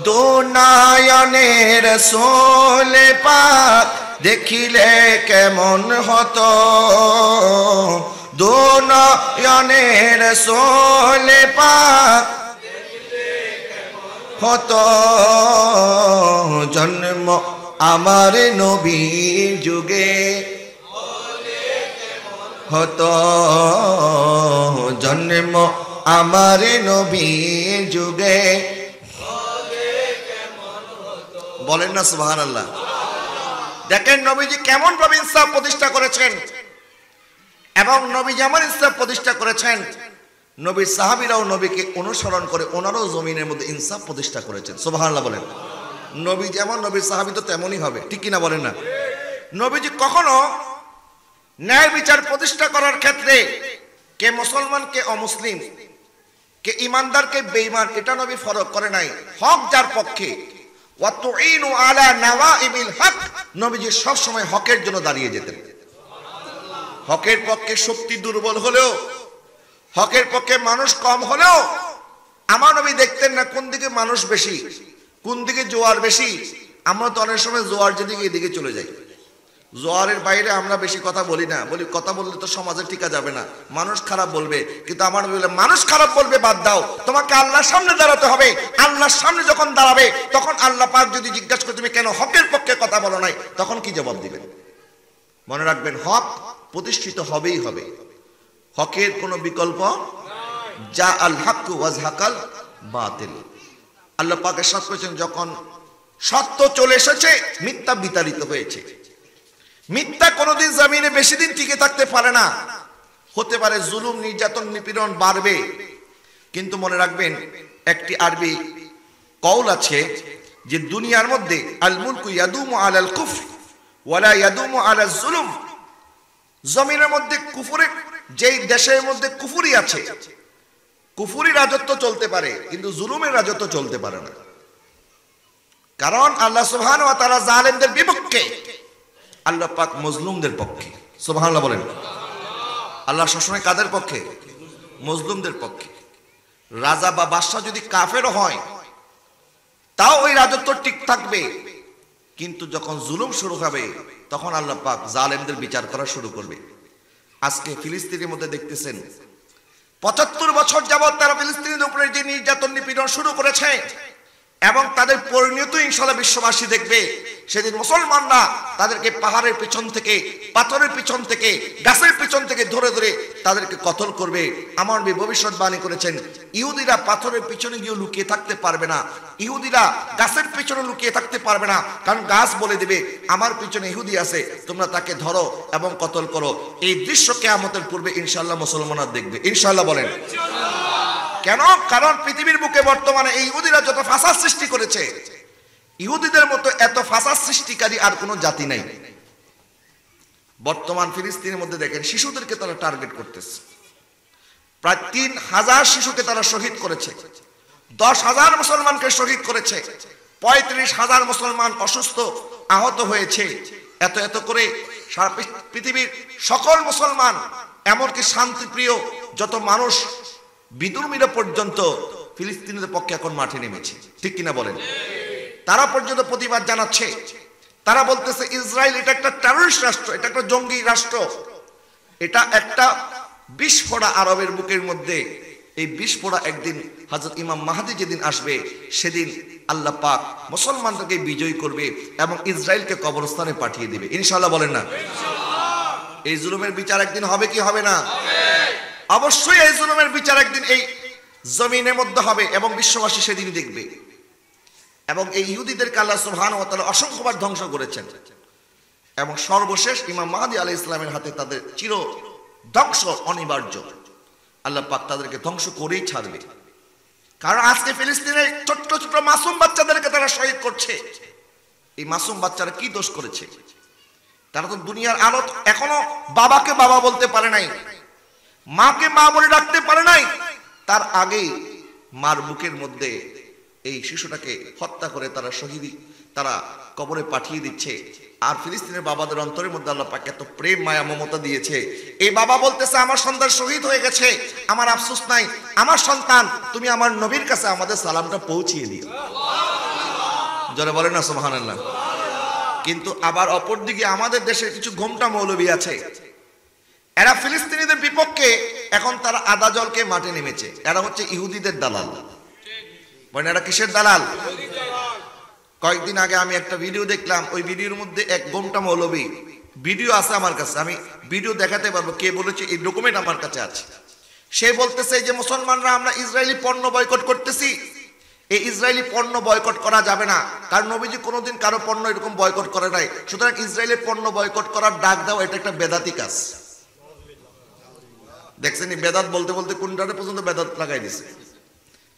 দু নয়নের রাসূল পাক দেখিলে কেমন হতো, দু নয়নের রাসূল পাক হতো, জন্ম আমার নবীর যুগে হতো, জন্ম আমার নবীর যুগে। বলেন না সুবহানাল্লাহ। দেখেন নবীজি কেমন ভাবে ইনসাফ প্রতিষ্ঠা করেছেন, এবং নবী যেমন ইনসাফ প্রতিষ্ঠা করেছেন, নবীর সাহাবীরাও নবীকে অনুসরণ করে ওনারাও জমিনের মধ্যে ইনসাফ প্রতিষ্ঠা করেছেন। সুবহানাল্লাহ বলেন। নবী যেমন নবীর সাহাবী তো তেমনই হবে, ঠিক কিনা বলেন না? নবীজি কখনো ন্যায় বিচার প্রতিষ্ঠা করার ক্ষেত্রে কে মুসলমান কে অমুসলিম, কে ইমানদার কে বেঈমান, এটা নবী ফরক করে নাই। হক যার পক্ষে, ওয়া তুইনু আলা নাওয়াইবিল হক, নবীজি সব সময় হকের জন্য দাঁড়িয়ে যেতেন। হকের পক্ষে শক্তি দুর্বল হলেও, হকের পক্ষে মানুষ কম হলেও আমার নবী দেখতেন না কোন দিকে মানুষ বেশি, কোন দিকে জোয়ার বেশি। আমরা তো অনেক সময় জোয়ার যেদিকে এদিকে চলে যাই, জোয়ারের বাইরে আমরা বেশি কথা বলি না, বলি কথা বললে তো সমাজে টিকা যাবে না, মানুষ খারাপ বলবে। কিন্তু আমার নবী বলে, মানুষ খারাপ বলবে বাদ দাও, তোমাকে আল্লাহর সামনে দাঁড়াতে হবে। আল্লাহর সামনে যখন দাঁড়াবে তখন আল্লাহ পাক যদি জিজ্ঞাসা করে তুমি কেন হকের পক্ষে কথা বলো নাই, তখন কি জবাব দিবেন? মনে রাখবেন, হক প্রতিষ্ঠিত হবেই হবে, হকের কোনো বিকল্প যা আল হক ওয়াজহাকাল বাতিল। আল্লাহ পাক ইরশাদ করেছেন, যখন সত্য চলে এসেছে মিথ্যা বিতাড়িত হয়েছে। মিথ্যা কোনোদিন জমিনে বেশি দিন টিকে থাকতে পারে না। হতে পারে জুলুম নির্যাতন নিপীড়ন বাড়বে, কিন্তু মনে রাখবেন একটি আরবি কওল আছে যে দুনিয়ার মধ্যে আল মুলকু ইয়াদুমু আলাল কুফর ওয়ালা ইয়াদুমু আলা যুলুম, জমিনের মধ্যে কুফরের, যেই দেশের মধ্যে কুফরি আছে, কুফরি রাজত্ব চলতে পারে কিন্তু জুলুমের রাজত্ব চলতে পারে না। কারণ আল্লাহ সুবহানাহু ওয়া তাআলা জালেমদের বিপক্ষে, আল্লাহ পাক মজলুমদের পক্ষে। সুবহানাল্লাহ বলেন। আল্লাহ সবসময় কাদের পক্ষে? মজলুমদের পক্ষে। রাজা বা বাদশা যদি কাফেরও হয় তাও ওই রাজত্ব ঠিক থাকবে, কিন্তু যখন জুলুম শুরু হবে তখন আল্লাহ পাক জালেমদের বিচার করা শুরু করবে। আজকে ফিলিস্তিনের মধ্যে দেখতেছেন ৭৫ বছর যাবত তারা ফিলিস্তিনের উপরে যে নির্যাতন নিপীড়ন শুরু করেছে এবং তাদের পরিণত ইনশাআল্লাহ বিশ্ববাসী দেখবে। সেদিন মুসলমানরা তাদেরকে পাহাড়ের পিছন থেকে, পাথরের পিছন থেকে, গাছের পিছন থেকে ধরে ধরে তাদেরকে কতল করবে। আমার নবী ভবিষ্যৎবাণী করেছেন, ইহুদিরা পাথরের পিছনে গিয়ে লুকিয়ে থাকতে পারবে না, ইহুদিরা গাছের পিছনে লুকিয়ে থাকতে পারবে না, কারণ গাছ বলে দিবে আমার পিছনে ইহুদি আছে, তোমরা তাকে ধরো এবং কতল করো। এই দৃশ্য কিয়ামতের পূর্বে ইনশাআল্লাহ মুসলমানরা দেখবে। ইনশাআল্লাহ বলেন। কেন? কারণ পৃথিবীর বুকে বর্তমানে এই ইহুদিরা যত ফাসাদ সৃষ্টি করেছে, ইহুদিদের মতো এত ফাসাদ সৃষ্টিকারী আর কোনো জাতি নাই। বর্তমান ফিলিস্তিনের মধ্যে দেখেন শিশুদেরকে তারা টার্গেট করতেছে। প্রায় ৩,০০০ শিশুকে তারা শহীদ করেছে, ১০,০০০ মুসলমানকে শহীদ করেছে, ৩৫,০০০ মুসলমান অসুস্থ আহত হয়েছে। এত এত করে সারা পৃথিবীর সকল মুসলমান, এমনকি শান্তিপ্রিয় যত মানুষ, বিদুর্মীরা পর্যন্ত ফিলিস্তিনের পক্ষে এখন মাঠে নেমেছে। ঠিক কিনা বলেন? তারা পর্যন্ত প্রতিবাদ জানাচ্ছে। তারা বলতেছে ইসরায়েল এটা একটা টেররিস্ট রাষ্ট্র, এটা একটা জঙ্গি রাষ্ট্র, এটা একটা বিস্ফোরা আরবের বুকের মধ্যে। এই বিস্ফোরা একদিন হযরত ইমাম মাহদী যেদিন আসবে সেদিন আল্লাহ পাক মুসলমানদেরকে বিজয় করবে এবং ইসরায়েলকে কবরস্থানে পাঠিয়ে দিবে। ইনশাআল্লাহ বলেন না? এই জুলুমের বিচার একদিন হবে কি হবে না? অবশ্যই এই জুলুমের বিচার একদিন এই জমিনের মধ্যে হবে এবং বিশ্ববাসী সেদিন দেখবে। এবং এই ইহুদিদেরকে আল্লাহ সুবহানাহু ওয়া তাআলা অসংখ্যবার ধ্বংস করেছেন এবং সর্বশেষ ইমাম মাহদী আলাইহিস সালামের হাতে তাদের চির ধ্বংস অনিবার্য। আল্লাহ পাক তাদেরকে ধ্বংস করেই ছাড়বে। কারণ আজকে ফিলিস্তিনের ছোট্ট ছোট্ট মাসুম বাচ্চাদেরকে তারা শহীদ করছে। এই মাসুম বাচ্চারা কি দোষ করেছে? তারা তো দুনিয়ার আলো এখনো বাবাকে বাবা বলতে পারে নাই, মাকে মা বলে ডাকতে পারে নাই, তার আগেই মার বুকের মধ্যে এই শিশুটাকে হত্যা করে তারা শহীদ, তারা কবরে পাঠিয়ে দিচ্ছে। আর ফিলিস্তিনের বাবাদের অন্তরের মধ্যে আল্লাহ পাক এত প্রেম মায়া মমতা দিয়েছে। এই বাবা বলতেছে আমার সন্তান শহীদ হয়ে গেছে, আমার আফসোস নাই, আমার সন্তান তুমি আমার নবীর কাছে আমাদের সালামটা পৌঁছিয়ে দিও। জোরে বলেন না সুবহানাল্লাহ। কিন্তু আবার অপরদিকে আমাদের দেশের কিছু ঘোমটা মৌলবী আছে, এরা ফিলিস্তিনিদের বিপক্ষে এখন তারা আদা জলকে মাঠে নেমেছে। এরা হচ্ছে ইহুদিদের দালাল। মানে এরা কিসের দালাল? কয়েকদিন আগে আমি একটা ভিডিও দেখলাম, ওই ভিডিওর মধ্যে এক গোমটা মৌলবী, ভিডিও আছে আমার কাছে, আমি ভিডিও দেখাতে পারবো, কে বলেছে এই ডকুমেন্ট আমার কাছে আছে। সে বলতেছে যে মুসলমানরা আমরা ইসরায়েলি পণ্য বয়কট করতেছি, এই ইসরায়েলি পণ্য বয়কট করা যাবে না, কারণ নবীজি কোনোদিন কারো পণ্য এরকম বয়কট করে নাই, সুতরাং ইসরায়েলের পণ্য বয়কট করার ডাক দাও, এটা একটা বেদাতি কাজ। দেখছেন বেদাত বলতে বলতে কোনটারে পর্যন্ত বেদাত লাগাই দিছে।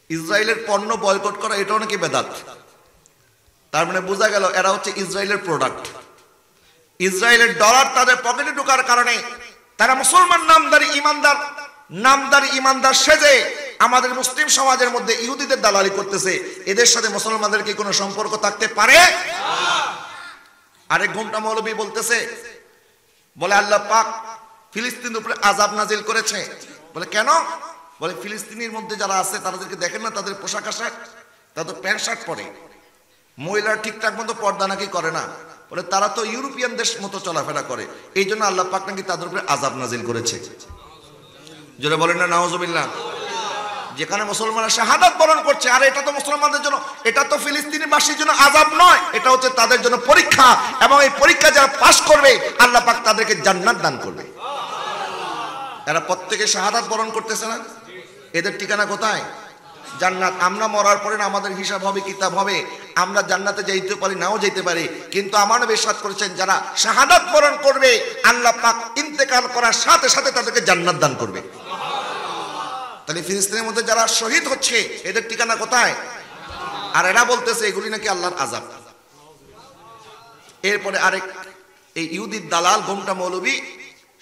ইসরায়েলের পণ্য বয়কট করা এটাও নাকি বেদাত। তার মানে বোঝা গেল এরা হচ্ছে ইসরায়েলের প্রোডাক্ট। ইসরায়েলের ডলার তাদের পকেটে ঢোকার কারণে তারা মুসলমান নামদারি ইমানদার সেজে আমাদের মুসলিম সমাজের মধ্যে ইহুদিদের দালালি করতেছে। এদের সাথে মুসলমানদের কি কোনো সম্পর্ক থাকতে পারে? আরেক ঘন্টা মৌলবী বলতেছে, বলে আল্লাহ পাক ফিলিস্তিনের উপরে আযাব নাজিল করেছে। বলে কেন? বলে ফিলিস্তিনের মধ্যে যারা আছে তাদেরকে দেখেন না, তাদের পোশাক আশাক, তাদের প্যান্ট শার্ট পরে, মহিলারা ঠিকঠাক মতো পর্দা নাকি করে না, বলে তারা তো ইউরোপিয়ান দেশ মতো চলাফেরা করে, এই জন্য আল্লাহ পাক নাকি তাদের উপরে আযাব নাজিল করেছে। জোরে বলেন না নাউজুবিল্লাহ। যেখানে মুসলমানরা শাহাদাত বরণ করছে, আর এটা তো মুসলমানদের জন্য, এটা তো ফিলিস্তিনিবাসীর জন্য আযাব নয়, এটা হচ্ছে তাদের জন্য পরীক্ষা, এবং এই পরীক্ষা যারা পাস করবে আল্লাহ পাক তাদেরকে জান্নাত দান করবে। এরা প্রত্যেকে শাহাদাত বরণ করতেছে না, এদের ঠিকানা কোথায়? জান্নাত। আমরা মরার পরে আমাদের হিসাব হবে, কিতাব হবে, আমরা জান্নাতে যাইতে পারি নাও যেতে পারি, কিন্তু আমার নবী ইরশাদ করেছেন যারা শাহাদাত বরণ করবে আল্লাহ পাক ইন্তেকাল করার সাথে সাথে তাদেরকে জান্নাত দান করবে। তাহলে ফিলিস্তিনের মধ্যে যারা শহীদ হচ্ছে এদের ঠিকানা কোথায়? আর এরা বলতেছে এগুলি নাকি আল্লাহর আযাব। এরপরে আরেক এই ইহুদির দালাল গোমটা মৌলবী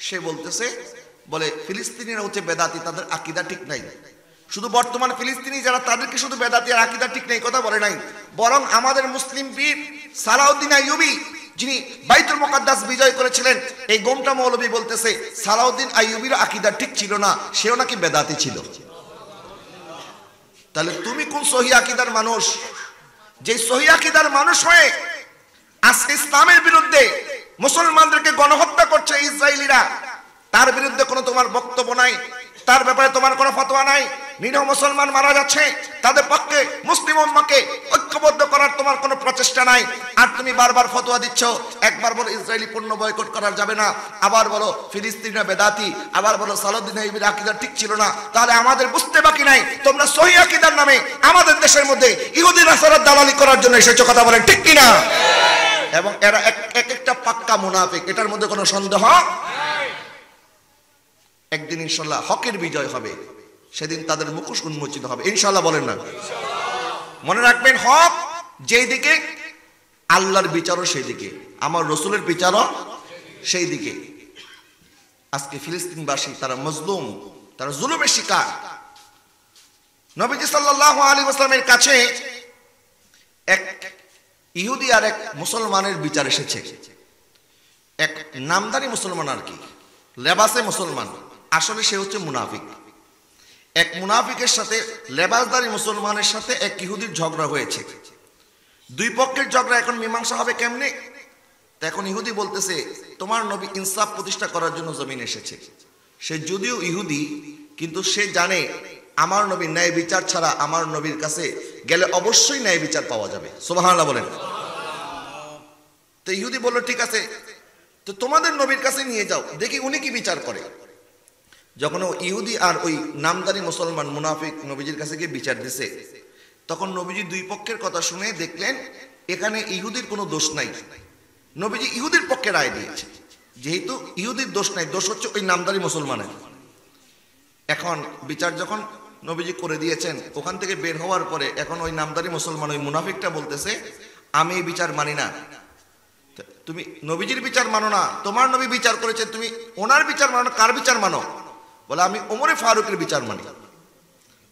সে বলতেছে, বলে ফিলিস্তিনিরা হচ্ছে বেদাতি, তাদের আকীদা ঠিক নাই। শুধু বর্তমান ফিলিস্তিনি যারা তাদেরকে শুধু বেদাতি আর আকীদা ঠিক নেই কথা বলে নাই, বরং আমাদের মুসলিম বীর সালাউদ্দিন আইয়ুবী যিনি বাইতুল মুকাদ্দাস বিজয় করেছিলেন, এই গোমটা মৌলবী বলতেছে সালাউদ্দিন আইয়ুবীর আকীদা ঠিক ছিল না, সেও নাকি বেদাতি ছিল। তাহলে তুমি কোন সহিহ আকীদার মানুষ? যে সহিহ আকীদার মানুষ হয়ে আজকে ইসলামের বিরুদ্ধে মুসলমানদেরকে গণহত্যা করছে ইসরায়েলিরা, তার বিরুদ্ধে কোনো তোমার বক্তব্য নাই, তার ব্যাপারে তোমার কোনো ফতোয়া নাই। নিরীহ মুসলমান মারা যাচ্ছে, তাদের পক্ষে মুসলিম উম্মাহকে ঐক্যবদ্ধ করার তোমার কোনো প্রচেষ্টা নাই। আর তুমি বারবার ফতোয়া দিচ্ছ, একবার বলো ইসরায়েলি পণ্য বয়কট করা যাবে না, আবার বলো ফিলিস্তিনিরা বেদাতি, আবার বলো সালাউদ্দিন আইয়ুবীর আকীদা ঠিক ছিল না। তাহলে আমাদের বুঝতে বাকি নাই তোমরা সহিহ আকীদার নামে আমাদের দেশের মধ্যে ইহুদি নাসারার দালালি করার জন্য এসেছো, কথা বলেন ঠিক কিনা? এবং এরা এক একটা পাক্কা মুনাফিক, এটার মধ্যে কোনো সন্দেহ নাই। একদিন ইনশাআল্লাহ হকের বিজয় হবে, সেদিন তাদের মুখোশ উন্মোচিত হবে ইনশাআল্লাহ, বলেন না? মনে রাখবেন, হক যেই দিকে আল্লাহর বিচারও সেই দিকে, আমার রসুলের বিচারও সেই দিকে। আজকে ফিলিস্তিনবাসী তারা মজলুম, তারা জুলুমের শিকার। নবীজি সাল্লাল্লাহু আলাইহি ওয়াসাল্লামের কাছে এক ইহুদি আর এক মুসলমানের বিচার এসেছে। এক নামদারি মুসলমান, আর কি লেবাসে মুসলমান, আসলে সে হচ্ছে মুনাফিক। এক মুনাফিকের সাথে লেবাসদারি মুসলমানের সাথে এক ইহুদির ঝগড়া হয়েছে। দুই পক্ষের ঝগড়া এখন মীমাংসা হবে কেমনে? এখন ইহুদি বলতেছে তোমার নবী ইনসাফ প্রতিষ্ঠা করার জন্য জমিন এসেছে। সে যদিও ইহুদি, কিন্তু সে জানে আমার নবী ন্যায় বিচার ছাড়া আমার নবীর কাছে গেলে অবশ্যই ন্যায় বিচার পাওয়া যাবে। সুবহানাল্লাহ বলেন। তো ইহুদি বলল ঠিক আছে, তো তোমাদের নবীর কাছে নিয়ে যাও, দেখি উনি কি বিচার করে। যখন ইহুদি আর ওই নামদারি মুসলমান মুনাফিক নবীজির কাছে গিয়ে বিচার দিছে, তখন নবীজি দুই পক্ষের কথা শুনে দেখলেন এখানে ইহুদির কোনো দোষ নাই। নবীজি ইহুদির পক্ষে রায় দিয়েছে, যেহেতু ইহুদির দোষ নাই, দোষ হচ্ছে ওই নামদারি মুসলমানের। এখন বিচার যখন নবীজি করে দিয়েছেন, ওখান থেকে বের হওয়ার পরে এখন ওই নামদারি মুসলমান ওই মুনাফিকটা বলতেছে আমি এই বিচার মানি না। তুমি নবীজির বিচার মানো না, তোমার নবী বিচার করেছে, তুমি ওনার বিচার মানো, কার বিচার মানো? বলে আমি ওমরে ফারুকের বিচার মানি।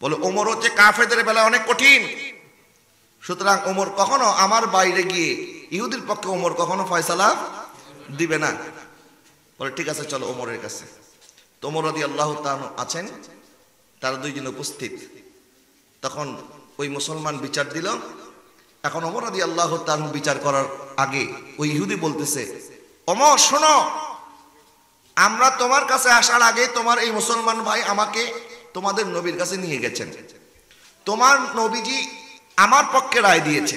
বলে ওমর হচ্ছে কাফেরদের বেলায় অনেক কঠিন, সুতরাং ওমর কখনো আমার বাইরে গিয়ে ইহুদির পক্ষে ওমর কখনো ফয়সালা দিবে না। বলে ঠিক আছে চলো ওমরের কাছে। তো ওমর রাদিয়াল্লাহু তাআলা আছেন, তারা দুইজন উপস্থিত। তখন ওই মুসলমান বিচার দিল। এখন ওমর রাদিয়াল্লাহু তাআলা বিচার করার আগে ওই ইহুদি বলতেছে ওমর শোনো, আমরা তোমার কাছে আসার আগে তোমার এই মুসলমান ভাই আমাকে তোমাদের নবীর কাছে নিয়ে গেছেন, তোমার নবীজি আমার পক্ষে রায় দিয়েছে,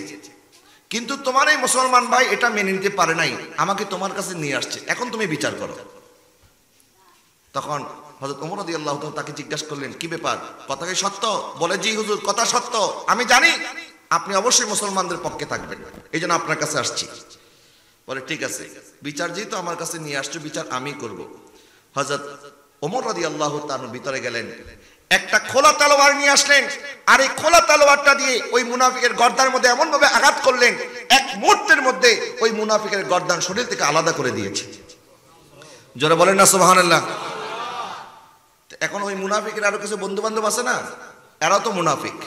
কিন্তু তোমার এই মুসলমান ভাই এটা মেনে নিতে পারে নাই, আমাকে তোমার কাছে নিয়ে আসছে, এখন তুমি বিচার করো। তখন হযরত ওমর রাদিয়াল্লাহু তাআলা তাকে জিজ্ঞাসা করলেন কি ব্যাপার, কথা কি সত্য? বলে জি হুজুর, কথা সত্য, আমি জানি আপনি অবশ্যই মুসলমানদের পক্ষে থাকবেন, এই জন্য আপনার কাছে আসছি। বলে ঠিক আছে, বিচার যেহেতু আমার কাছে নিয়ে আসছো, বিচার আমি করব। হযরত ওমর রাদিয়াল্লাহু তাআলা ভিতরে গেলেন, একটা খোলা তলোয়ার নিয়ে আসলেন, আর এই খোলা তলোয়ারটা দিয়ে ওই মুনাফিকের গর্দানের মধ্যে এমন ভাবে আঘাত করলেন, এক মুহূর্তের মধ্যে ওই মুনাফিকের গর্দান শরীর থেকে আলাদা করে দিয়েছে। জোরে বলেন না সুবহানাল্লাহ। এখন ওই মুনাফিকের আরো কিছু বন্ধু বান্ধব আছে না, এরাও তো মুনাফিক।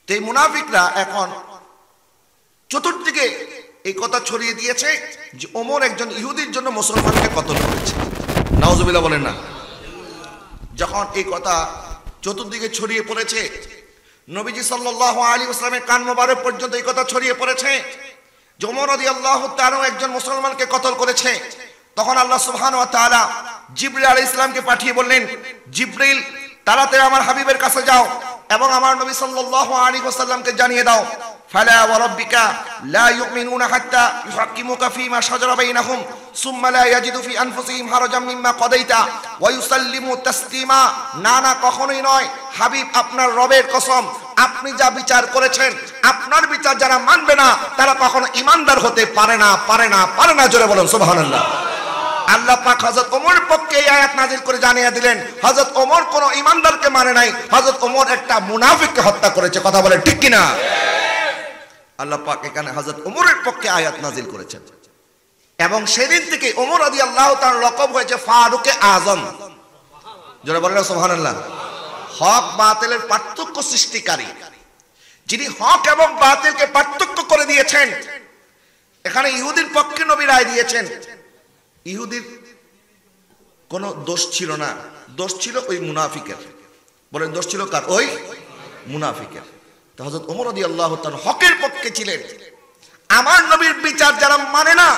তো এই মুনাফিকরা এখন চতুর্দিকে এই কথা ছড়িয়ে দিয়েছে যে ওমর একজন ইহুদির জন্য মুসলমানকে কতল করেছে। নাউজুবিল্লাহ বলেন না। যখন এই কথা চতুর্দিকে ছড়িয়ে পড়েছে, নবীজি সাল্লাল্লাহু আলাইহি ওয়াসাল্লামের কান মোবারক পর্যন্ত এই কথা ছড়িয়ে পড়েছে যে ওমর রাদিয়াল্লাহু তাআলা একজন মুসলমানকে কতল করেছে, তখন আল্লাহ সুবহানাহু ওয়া তাআলা জিবরিল আলাইহিস সালামকে পাঠিয়ে বললেন, জিবরিল তাড়াতাড়ি আমার হাবিবের কাছে যাও এবং আমার নবী সাল্লাল্লাহু আলাইহি ওয়াসাল্লামকে জানিয়ে দাও, ফালা ওয়া রাব্বিকা লা ইউমিনুনা হাত্তা ইউহাক্কিমুকা ফীমা শাজারা বাইনাহুম সুম্মা লা ইয়াজিদু ফি আনফুসিহিম হারাজাম মিম্মা কাদাইতা ওয়া ইউসাল্লিমু তাসলিমা। না না, কখনোই নয় হাবিব, আপনার রবের কসম, আপনি যা বিচার করেছেন, আপনার বিচার যারা মানবে না তারা কখনো ঈমানদার হতে পারে না, পারে না, পারে না। জোরে বলুন সুবহানাল্লাহ। আল্লাহ পাক হযরত ওমরের পক্ষে এই আয়াত নাযিল করে জানিয়ে দিলেন হযরত ওমর কোন ঈমানদারকে মানে নাই, হযরত ওমর একটা মুনাফিককে হত্যা করেছে। কথা বলে ঠিক কি না? আল্লাহ পাক এখানে হযরত ওমরের পক্ষে আয়াত নাযিল করেছেন। এবং সেদিন থেকে ওমর রাদিয়াল্লাহু তাআলা লকব হয়েছে ফারুকে আজম। যারা বলেন সুবহানাল্লাহ। হক বাতিলের পার্থক্য সৃষ্টিকারী, যিনি হক এবং বাতিলকে পার্থক্য করে দিয়েছেন। এখানে ইহুদির পক্ষে নবী রায় দিয়েছেন। ইহুদির কোনো দোষ ছিল না, দোষ ছিল ওই মুনাফিকের। বলেন দোষ ছিল কার? ওই মুনাফিকের। তো হযরত ওমর রাদিয়াল্লাহু তাআলা হকের পক্ষে ছিলেন। আমার নবীর বিচার যারা মানে না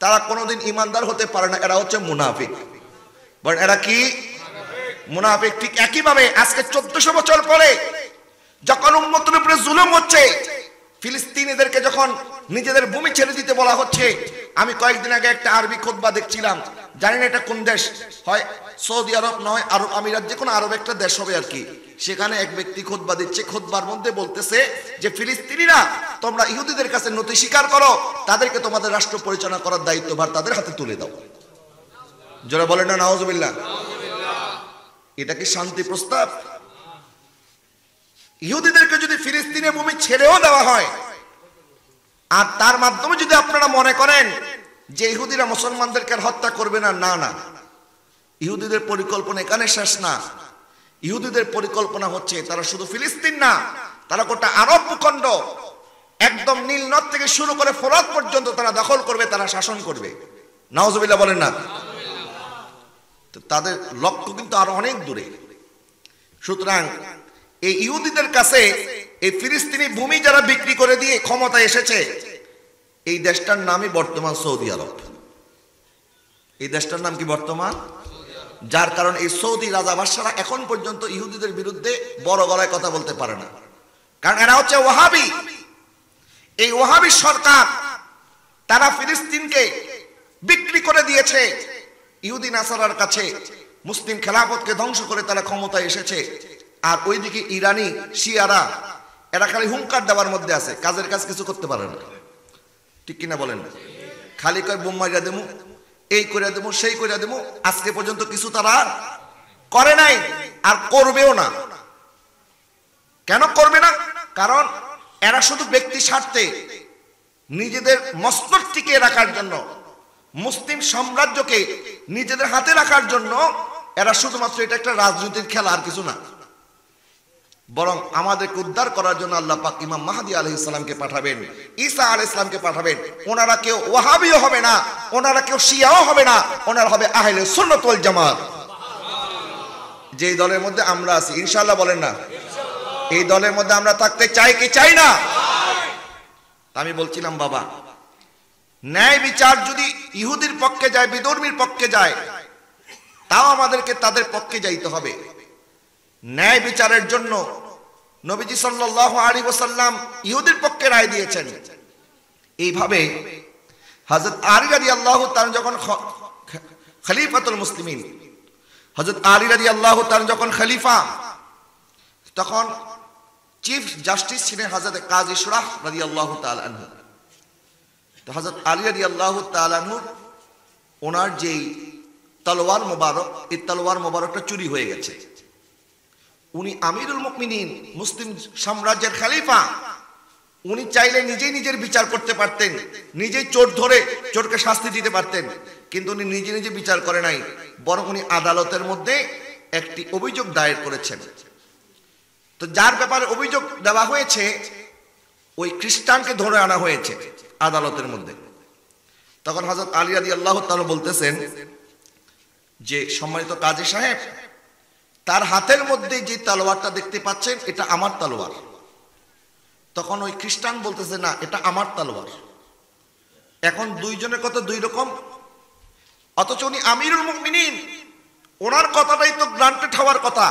তারা কোনোদিন ইমানদার হতে পারে না, এরা হচ্ছে মুনাফিক। বলেন এরা কি? মুনাফিক। ঠিক একই ভাবে আজকে 1400 বছর পরে যখন উম্মতের উপরে জুলুম হচ্ছে, ফিলিস্তিনিদেরকে যখন নিজেদের ভূমি ছেড়ে দিতে বলা হচ্ছে, আমি কয়েকদিন আগে একটা আরবি খুতবা দেখছিলাম, জানি না এটা কোন দেশ, হয় সৌদি আরব নয় আরব আমিরাত, যে কোনো আরব একটা দেশ হবে আর কি। সেখানে এক ব্যক্তি খুতবা দিচ্ছে, খুতবার মধ্যে বলতেছে যে ফিলিস্তিনিরা তোমরা ইহুদিদের কাছে নতি স্বীকার করো, তাদেরকে তোমাদের রাষ্ট্র পরিচালনা করার দায়িত্বভার তাদের হাতে তুলে দাও। যারা বলেন না নাউজুবিল্লাহ। এটা কি শান্তি প্রস্তাব? ইহুদিদেরকে যদি ফিলিস্তিনের ভূমি ছেড়েও দেওয়া হয় আর তার মাধ্যমে যদি আপনারা মনে করেন যে ইহুদিরা মুসলমানদেরকে হত্যা করবে না, না না, ইহুদিদের পরিকল্পনা এখানে শেষ না। ইহুদিদের পরিকল্পনা হচ্ছে তারা শুধু ফিলিস্তিন না, তারা গোটা আরব ভূখণ্ড একদম নীল নদ থেকে শুরু করে ফোরাত পর্যন্ত তারা দখল করবে, তারা শাসন করবে। নাউজুবিল্লাহ বলেন না। তাদের লক্ষ্য কিন্তু আরো অনেক দূরে। সুতরাং এই ইহুদিদের কাছে এই ফিলিস্তিনি ভূমি যারা বিক্রি করে দিয়ে ক্ষমতায় এসেছে, এই দেশটার নামই বর্তমান সৌদি আরব। এই দেশটার নাম কি বর্তমান? যার কারণ এই সৌদি রাজা বাদশারা এখন পর্যন্ত ইহুদিদের বিরুদ্ধে বড় গলায় কথা বলতে পারে না, কারণ এরা হচ্ছে ওয়াহাবি। এই ওয়াহাবি সরকার তারা ফিলিস্তিনকে বিক্রি করে দিয়েছে ইহুদি নাসারার কাছে। মুসলিম খেলাফতকে ধ্বংস করে তারা ক্ষমতায় এসেছে। আর ওইদিকে ইরানি শিয়ারা, এরা খালি হুঙ্কার দেওয়ার মধ্যে আছে, কাজের কাজ কিছু করতে পারে না। ঠিক কিনা বলেন? খালি কয় বোম মারিয়া দেবো, এই করে দেবো, সেই করে দেবো। আজকে পর্যন্ত কিছু তারা করে নাই আর করবেও না। কেন করবে না? কারণ এরা শুধু ব্যক্তি স্বার্থে নিজেদের মস্তক টিকিয়ে রাখার জন্য, মুসলিম সাম্রাজ্যকে নিজেদের হাতে রাখার জন্য এরা শুধুমাত্র এটা একটা রাজনৈতিক খেলা, আর কিছু না। বরং আমাদেরকে উদ্ধার করার জন্য আল্লাহ পাক ইমাম মাহদী আলাইহিস সালামকে পাঠাবেন, ঈসা আলাইহিস সালামকে পাঠাবেন। ওনারা কেউ ওয়াহাবিও হবে না, ওনারা কেউ শিয়াও হবে না, ওনারা হবে আহলে সুন্নাত ওয়াল জামাত। যেই দলের মধ্যে আমরা আছি, ইনশাআল্লাহ বলেন না, এই দলের মধ্যে আমরা থাকতে চাই কি চাই না? আমি বলছিলাম বাবা, ন্যায় বিচার যদি ইহুদির পক্ষে যায়, বিধর্মীর পক্ষে যায়, তাও আমাদেরকে তাদের পক্ষে যাইতে হবে। ন্যায় বিচারের জন্য নবীজি সাল্লাল্লাহু আলাইহি ওয়াসাল্লাম ইহুদির পক্ষে রায় দিয়েছেন। এইভাবে হযরত আলী রাদিয়াল্লাহু তাআলা যখন খলিফাতুল মুসলিমিন, হযরত আলী রাদিয়াল্লাহু তাআলা যখন খলিফা, তখন চিফ জাস্টিস ছিলেন হযরত কাজী শুরাহ রাদিয়াল্লাহু তাআলা আনহু। তো হযরত আলী রাদিয়াল্লাহু তাআলা আনহু ওনার যেই তলোয়ার মোবারক, এই তলোয়ার মোবারকটা চুরি হয়ে গেছে। উনি আমিরুল মুমিনিন, মুসলিম সাম্রাজ্যের খলিফা, উনি চাইলে নিজেই নিজের বিচার করতে পারতেন, নিজেই চোর ধরে চোরকে শাস্তি দিতে পারতেন, কিন্তু উনি নিজে নিজে বিচার করে নাই, বরং উনি আদালতের মধ্যে একটি অভিযোগ দায়ের করেছেন। তো যার ব্যাপারে অভিযোগ দেওয়া হয়েছে, ওই খ্রিস্টানকে ধরে আনা হয়েছে আদালতের মধ্যে। তখন হযরত আলী রাদিয়াল্লাহু তাআলা বলতেছেন যে, সম্মানিত কাজী সাহেব, তার হাতের মধ্যে যে তলোয়ারটা দেখতে পাচ্ছেন, এটা আমার তলোয়ার। তখন ওই খ্রিস্টান বলতেছে, না, এটা আমার তলোয়ার। এখন দুইজনের কথা দুই রকম, অথচ উনি আমিরুল মুমিনিন, ওনার কথাটাই তো গ্রান্টেড হওয়ার কথা।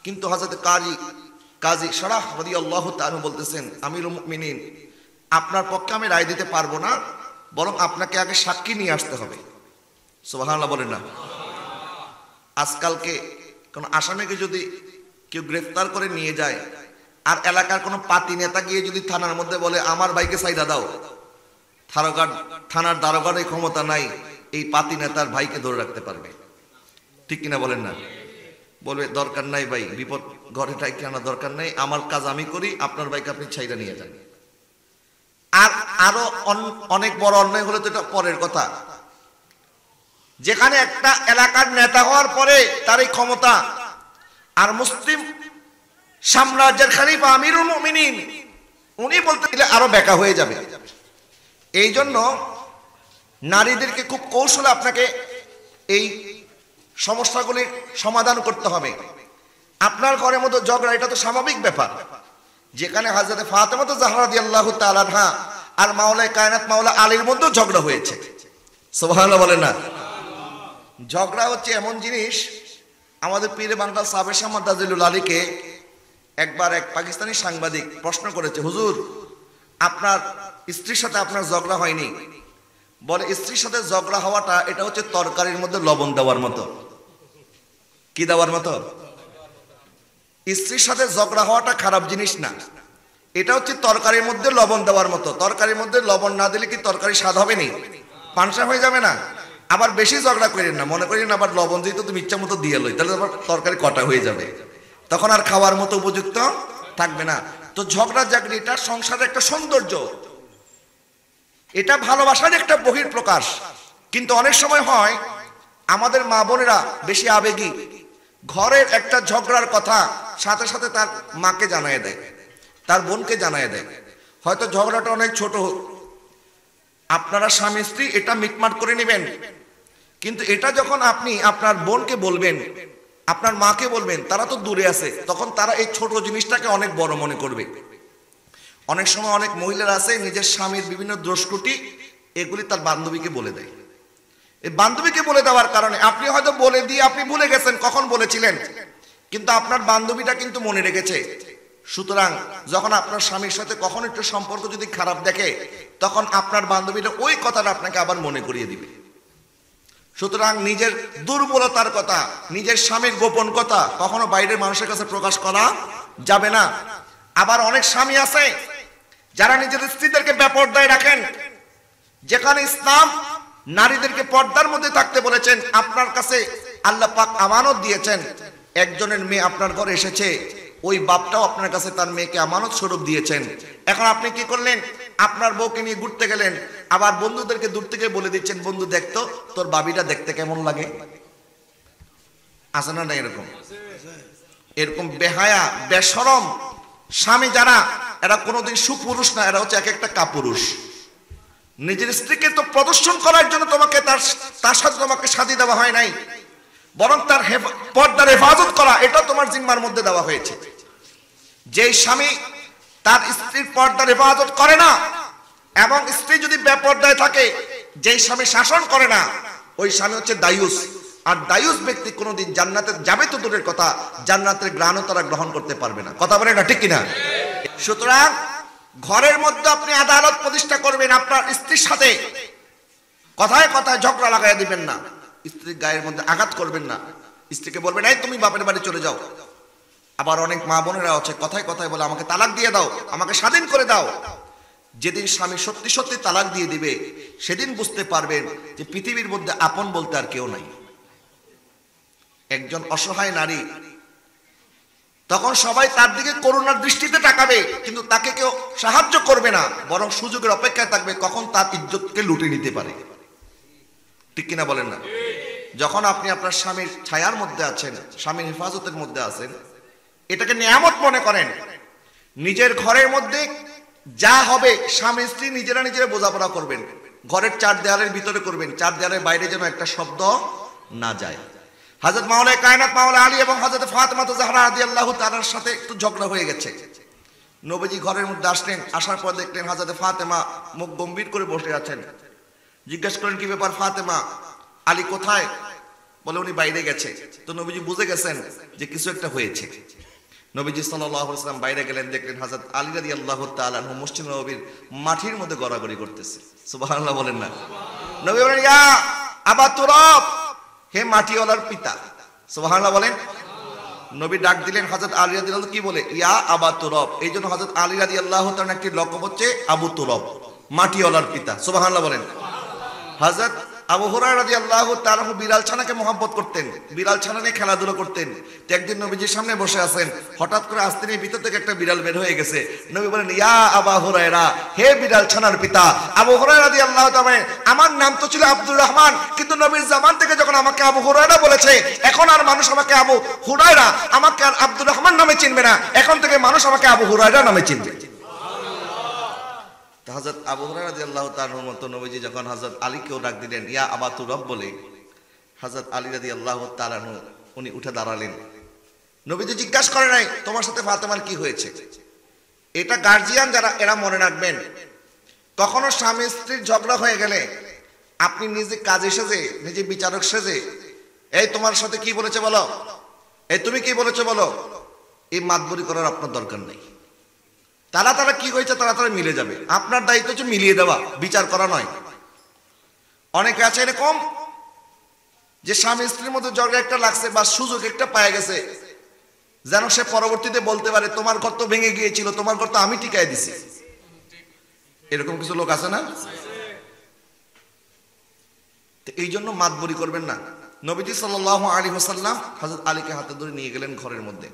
কিন্তু হযরত কাজী শুরাহ রাদিয়াল্লাহু তাআলা বলতেছেন, আমিরুল মুমিনিন, আপনার পক্ষে আমি রায় দিতে পারবো না, বরং আপনাকে আগে সাক্ষী নিয়ে আসতে হবে। সুবহানাল্লাহ বলেন না। আজকালকে কোন আসামিকে যদি কেউ গ্রেফতার করে নিয়ে যায়, আর এলাকার কোনো পাতি নেতা গিয়ে যদি থানার মধ্যে বলে আমার ভাইকে সাইদা দাও, থানার দারোগার এই ক্ষমতা নাই এই পাতি নেতার ভাইকে ধরে রাখতে পারবে। ঠিক কিনা বলেন না? বলবে দরকার নাই ভাই, বিপদ ঘরে ঠাইকে আনা দরকার নাই, আমার কাজ আমি করি, আপনার ভাইকে আপনি ছাইরা নিয়ে যান। আর আরো অনেক বড় অন্যায় হলে তো এটা পরের কথা। যেখানে একটা এলাকার নেতা হওয়ার পরে তার এই ক্ষমতা, আর মুসলিম সাম্রাজ্যের খলিফা আমিরুল মুমিনিন উনি বলতে গেলে আরো বেকা হয়ে যাবে। এই জন্য নারীদেরকে খুব কৌশলে আপনাকে এই সমস্যাগুলির সমাধান করতে হবে। আপনার ঘরের মধ্যে ঝগড়া, এটা তো স্বাভাবিক ব্যাপার। যেখানে হযরত ফাতেমা জাহরা রাদিয়াল্লাহু তাআলা আনহা আর মাওলায়ে কায়নাত মাওলা আলীর মধ্যে ঝগড়া হয়েছে। সুবহানাল্লাহ বলেন না? ঝগড়া হচ্ছে এমন জিনিস, আমাদের পীরে বাংলা সাবেক শাহ তাজিলুল আলীকে একবার এক পাকিস্তানি সাংবাদিক প্রশ্ন করেছে, হুজুর আপনার স্ত্রীর সাথে আপনার ঝগড়া হয়নি? বলে স্ত্রীর সাথে ঝগড়া হওয়াটা এটা হচ্ছে তরকারির মধ্যে লবণ দেওয়ার মতো। কি দেওয়ার মতো? স্ত্রীর সাথে ঝগড়া হওয়াটা খারাপ জিনিস না, এটা হচ্ছে তরকারির মধ্যে লবণ দেওয়ার মতো। তরকারির মধ্যে লবণ না দিলে কি তরকারি স্বাদ হবে না? পানসা হয়ে যাবে না? আবার বেশি ঝগড়া করেন না, মনে করেন আবার লবণ দিয়ে তো তুমি ইচ্ছা মতো দিয়ে লই, তাহলে আবার তরকারি কটা হয়ে যাবে, তখন আর খাওয়ার মতো উপযুক্ত থাকবে না। তো ঝগড়া জাগড়ি এটা সংসারের একটা সৌন্দর্য, এটা ভালোবাসার একটা বহির প্রকাশ। কিন্তু অনেক সময় হয় আমাদের মা বোনেরা বেশি আবেগী, ঘরের একটা ঝগড়ার কথা সাথে সাথে তার মাকে জানিয়ে দেয়, তার বোনকে জানিয়ে দেয়। হয়তো ঝগড়াটা অনেক ছোট, আপনারা স্বামী স্ত্রী এটা মিটমাট করে নেবেন, কিন্তু এটা যখন আপনি আপনার বোনকে বলবেন, আপনার মাকে বলবেন, তারা তো দূরে আছে, তখন তারা এই ছোট জিনিসটাকে অনেক বড় মনে করবে। অনেক সময় অনেক মহিলারা আছে নিজের স্বামীর বিভিন্ন দোষত্রুটি এগুলি তার বান্ধবীকে বলে দেয়। এই বান্ধবীকে বলে দেওয়ার কারণে আপনি হয়তো বলে দিয়ে আপনি ভুলে গেছেন কখন বলেছিলেন, কিন্তু আপনার বান্ধবীটা কিন্তু মনে রেখেছে। সুতরাং যখন আপনার স্বামীর সাথে কখন একটু সম্পর্ক যদি খারাপ দেখে, তখন আপনার বান্ধবীটা ওই কথাটা আপনাকে আবার মনে করিয়ে দিবে। সুতরাং নিজের দুর্বলতার কথা, নিজের স্বামীর গোপন কথা কখনো বাইরের মানুষের কাছে প্রকাশ করা যাবে না। আবার অনেক স্বামী আছে যারা নিজের স্ত্রীদেরকে বেপরদায় রাখেন। যেখানে ইসলাম নারীদেরকে পর্দার মধ্যে থাকতে বলেছেন, আপনার কাছে আল্লাহ পাক আমানত দিয়েছেন, একজনের মেয়ে আপনার ঘরে এসেছে, ওই বাপটাও আপনার কাছে তার মেয়েকে আমানত স্বরূপ দিয়েছেন। এখন আপনি কি করলেন? আপনার বউকে নিয়ে ঘুরতে গেলেন, আবার বন্ধুদেরকে দূর থেকে বলে দিচ্ছেন, বন্ধু দেখতো তোর বাবিটা দেখতে কেমন লাগে। আছে না না এরকম? এরকম বেহায়া বেশরম স্বামী যারা, এরা কোনোদিন সুপুরুষ না, এরা হচ্ছে এক একটা কাপুরুষ। নিজের স্ত্রীকে তো প্রদর্শন করার জন্য তোমাকে তার সাথে তোমাকে শাদী দেওয়া হয় নাই, বরং তার পর্দার হেফাজত করা এটা তোমার জিম্মার মধ্যে দেওয়া হয়েছে। যেই স্বামী তার স্ত্রীর পর্দার হেফাজত করে না, এবং স্ত্রী যদি বেপর্দায় থাকে, যেই স্বামী শাসন করে না, ওই স্বামী হচ্ছে দায়ুস। আর দায়ুস ব্যক্তি কোনোদিন জান্নাতে যাবে তো দূরের কথা, জান্নাতের গ্রাণও তারা গ্রহণ করতে পারবে না। কথা বলে না, ঠিক কিনা? সুতরাং ঘরের মধ্যে আপনি আদালত প্রতিষ্ঠা করবেন, আপনার স্ত্রীর সাথে কথায় কথায় ঝগড়া লাগাই দিবেন না, স্ত্রীর গায়ের মধ্যে আঘাত করবেন না, স্ত্রীকে বলবেন এই তুমি বাপের বাড়ি চলে যাও। আবার অনেক মা বোনেরা আছে কথায় কথায় বলে আমাকে তালাক দিয়ে দাও, আমাকে স্বাধীন করে দাও। যেদিন স্বামী সত্যি সত্যি তালাক দিয়ে দিবে, সেদিন বুঝতে পারবেন যে পৃথিবীর মধ্যে আপন বলতে আর কেউ নাই। একজন অসহায় নারী, তখন সবাই তার দিকে করুণার দৃষ্টিতে তাকাবে, কিন্তু তাকে কেউ সাহায্য করবে না, বরং সুযোগের অপেক্ষায় থাকবে কখন তার ইজ্জতকে লুটে নিতে পারে। ঠিক কিনা বলেন না? যখন আপনি আপনার স্বামীর ছায়ার মধ্যে আছেন, স্বামীর হেফাজতের মধ্যে আছেন, এটাকে নিয়ামত মনে করেন। নিজের ঘরের মধ্যে যা হবে স্বামী স্ত্রী নিজেরা নিজেরা বোঝাপড়া করবেন, ঘরের চার দেয়ালের ভিতরে করবেন, চার দেয়ালের বাইরে যেন একটা শব্দ না যায়। হযরত মাওলানা কায়নাত মাওলা আলী এবং হযরত ফাতেমা জাহরা রাদিয়াল্লাহু তাআলার সাথে একটু ঝগড়া হয়ে গেছে। নবীজি ঘরের মধ্যে আসলেন, আসার পর দেখলেন হযরত ফাতেমা মুখ গম্ভীর করে বসে আছেন। জিজ্ঞেস করেন কি ব্যাপার ফাতেমা, আলী কোথায়? বলে উনি বাইরে গেছে। তো নবীজি বুঝে গেছেন যে কিছু একটা হয়েছে। নবীজি সাল্লাল্লাহু আলাইহি ওয়াসাল্লাম বাইরে গেলেন, দেখলেন হযরত আলী রাদিয়াল্লাহু তাআলা আনহু মসজিদ নববীর মাটির মধ্যে গড়াগড়ি করতেছে। সুবহানাল্লাহ বলেন না? নবী বলেন ইয়া আবা তুরাব, হে মাটিওয়ালার পিতা। সুবহানাল্লাহ বলেন। নবী ডাক দিলেন হযরত আলী রাদিয়াল্লাহু, কি বলে? ইয়া আবা তুরাব। এই জন্য হযরত আলী রাদিয়াল্লাহু তাআলার একটি লকব হচ্ছে আবু তুরাব, মাটিওয়ালার পিতা। সুবহানাল্লাহ বলেন। হযরত আবু হুরায়রা রাদিয়াল্লাহু তাআলা বিড়াল ছানাকে মহব্বত করতেন, বিড়াল ছানা নিয়ে খেলাধুলা করতেন। তো একদিন নবীজির সামনে বসে আছেন, হঠাৎ করে আস্তিনের ভিতর থেকে একটা বিড়াল বের হয়ে গেছে। নবী বলেন, ইয়া আবা হুরায়রা, হে বিড়াল ছানার পিতা। আবু হুরায়রা রাদিয়াল্লাহু তাআলা, আমার নাম তো ছিল আব্দুর রহমান, কিন্তু নবীর জামান থেকে যখন আমাকে আবু হুরায়রা বলেছে, এখন আর মানুষ আমাকে আবু হুরায়রা, আমাকে আর আব্দুর রহমান নামে চিনবে না, এখন থেকে মানুষ আমাকে আবু হুরায়রা নামে চিনবে। হযরত আবু হুরায়রা রাদিয়াল্লাহু তাআলার মতো নবীজি যখন হযরত আলীকেও ডাক দিলেন ইয়া আবা তুরাব বলে, হযরত আলী রাদিয়াল্লাহু তাআলা উনি উঠে দাঁড়ালেন। নবীজি জিজ্ঞাসা করে নাই তোমার সাথে ফাতেমার কি হয়েছে। এটা গার্জিয়ান যারা এরা মনে রাখবেন, কখনো স্বামী স্ত্রীর ঝগড়া হয়ে গেলে আপনি নিজে কাজে সেজে, নিজে বিচারক সেজে, এই তোমার সাথে কি বলেছে বলো, এই তুমি কি বলেছো বলো, এই মাতবরি করার আপনার দরকার নেই। তারা কি হয়েছে তারা মিলে যাবে। আপনার দায়িত্ব হচ্ছে মিলিয়ে দেওয়া, বিচার করা নয়। অনেকে আছে এরকম যে স্বামী স্ত্রীর মধ্যে ঝগড়া একটা লাগছে বা সুযোগ একটা পায়ে গেছে, যেন সে পরবর্তীতে বলতে পারে তোমার ঘর তো ভেঙে গিয়েছিল, তোমার ঘর তো আমি টিকাই দিছি। এরকম কিছু লোক আছে না? এই জন্য মাতবরি করবেন না। নবীজি সাল্লাল্লাহু আলাইহি ওয়াসাল্লাম হযরত আলীকে হাতে ধরে নিয়ে গেলেন ঘরের মধ্যে।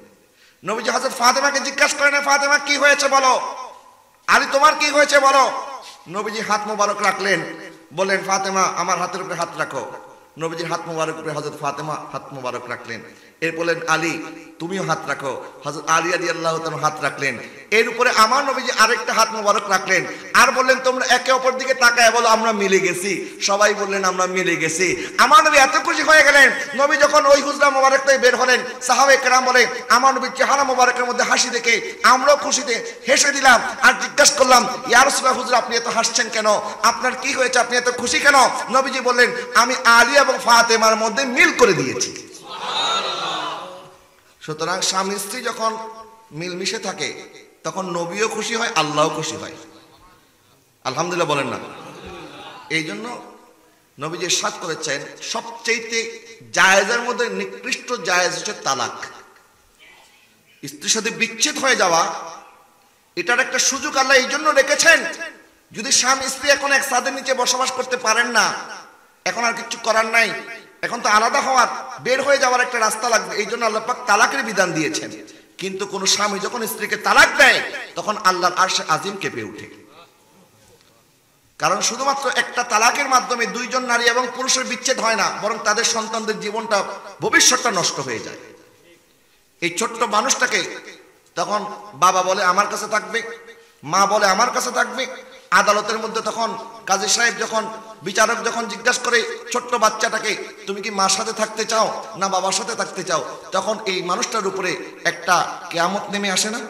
নবীজি হযরত ফাতেমাকে জিজ্ঞাসা করেন, ফাতেমা কি হয়েছে বলো, আলী তোমার কি হয়েছে বলো। নবীজি হাত মোবারক রাখলেন, বললেন ফাতেমা আমার হাতের উপরে হাত রাখো। নবীজির হাত মোবারক উপরে হযরত ফাতেমা হাত মোবারক রাখলেন। এর বললেন আলী তুমিও হাত রাখো। হযরত আলী রাদিয়াল্লাহু তাআলা হাত রাখলেন। এর উপরে আমার নবীজি আরেকটা হাত মোবারক রাখলেন আর বললেন তোমরা একে অপর দিকে তাকায় বলো আমরা মিলে গেছি। সবাই বললেন আমরা মিলে গেছি। আমার নবী এত খুশি হয়ে গেলেন, নবী যখন ওই হুজরা মোবারক থেকে বের হলেন, সাহাবায়ে কেরাম বলে আমার নবীর চেহারা মোবারকের মধ্যে হাসি দেখে আমরাও খুশিতে হেসে দিলাম আর জিজ্ঞাসা করলাম ইয়া রাসূলুল্লাহ হুজুর আপনি এত হাসছেন কেন, আপনার কি হয়েছে, আপনি এত খুশি কেন। নবীজি বললেন আমি আলী এবং ফাতেমার মধ্যে মিল করে দিয়েছি। সুতরাং স্বামী স্ত্রী যখন মিলমিশে থাকে তখন নবীও খুশি হয়, আল্লাহও খুশি হয়। আলহামদুলিল্লাহ বলেন না? এই জন্য নবীজি ইরশাদ করেছেন সবচেয়ে জায়েজের মধ্যে নিকৃষ্ট জায়েজ হচ্ছে তালাক। স্ত্রীর সাথে বিচ্ছেদ হয়ে যাওয়া, এটার একটা সুযোগ আল্লাহ এই জন্য রেখেছেন, যদি স্বামী স্ত্রী এখন এক ছাদের নিচে বসবাস করতে পারেন না, এখন আর কিছু করার নাই, এখন তো আলাদা হওয়ার বের হয়ে যাওয়ার একটা রাস্তা লাগবে, এই জন্য আল্লাহ পাক তালাকের বিধান দিয়েছেন। কিন্তু কোন স্বামী যখন স্ত্রীকে তালাক দেয় তখন আল্লাহর আরশে আজিম কেঁপে ওঠে। কারণ শুধুমাত্র একটা তালাকের মাধ্যমে দুইজন নারী এবং পুরুষের বিচ্ছেদ হয় না, বরং তাদের সন্তানদের জীবনটা, ভবিষ্যৎটা নষ্ট হয়ে যায়। এই ছোট্ট মানুষটাকে তখন বাবা বলে আমার কাছে থাকবে, মা বলে আমার কাছে থাকবে। আদালতের মধ্যে তখন কাজী সাহেব যখন, বিচারক যখন জিজ্ঞাসা করে ছোট্ট বাচ্চাটাকে তুমি কি মার সাথে থাকতে চাও না বাবার সাথে থাকতে চাও, তখন এই মানুষটার উপরে একটা কিয়ামত নেমে আসে না?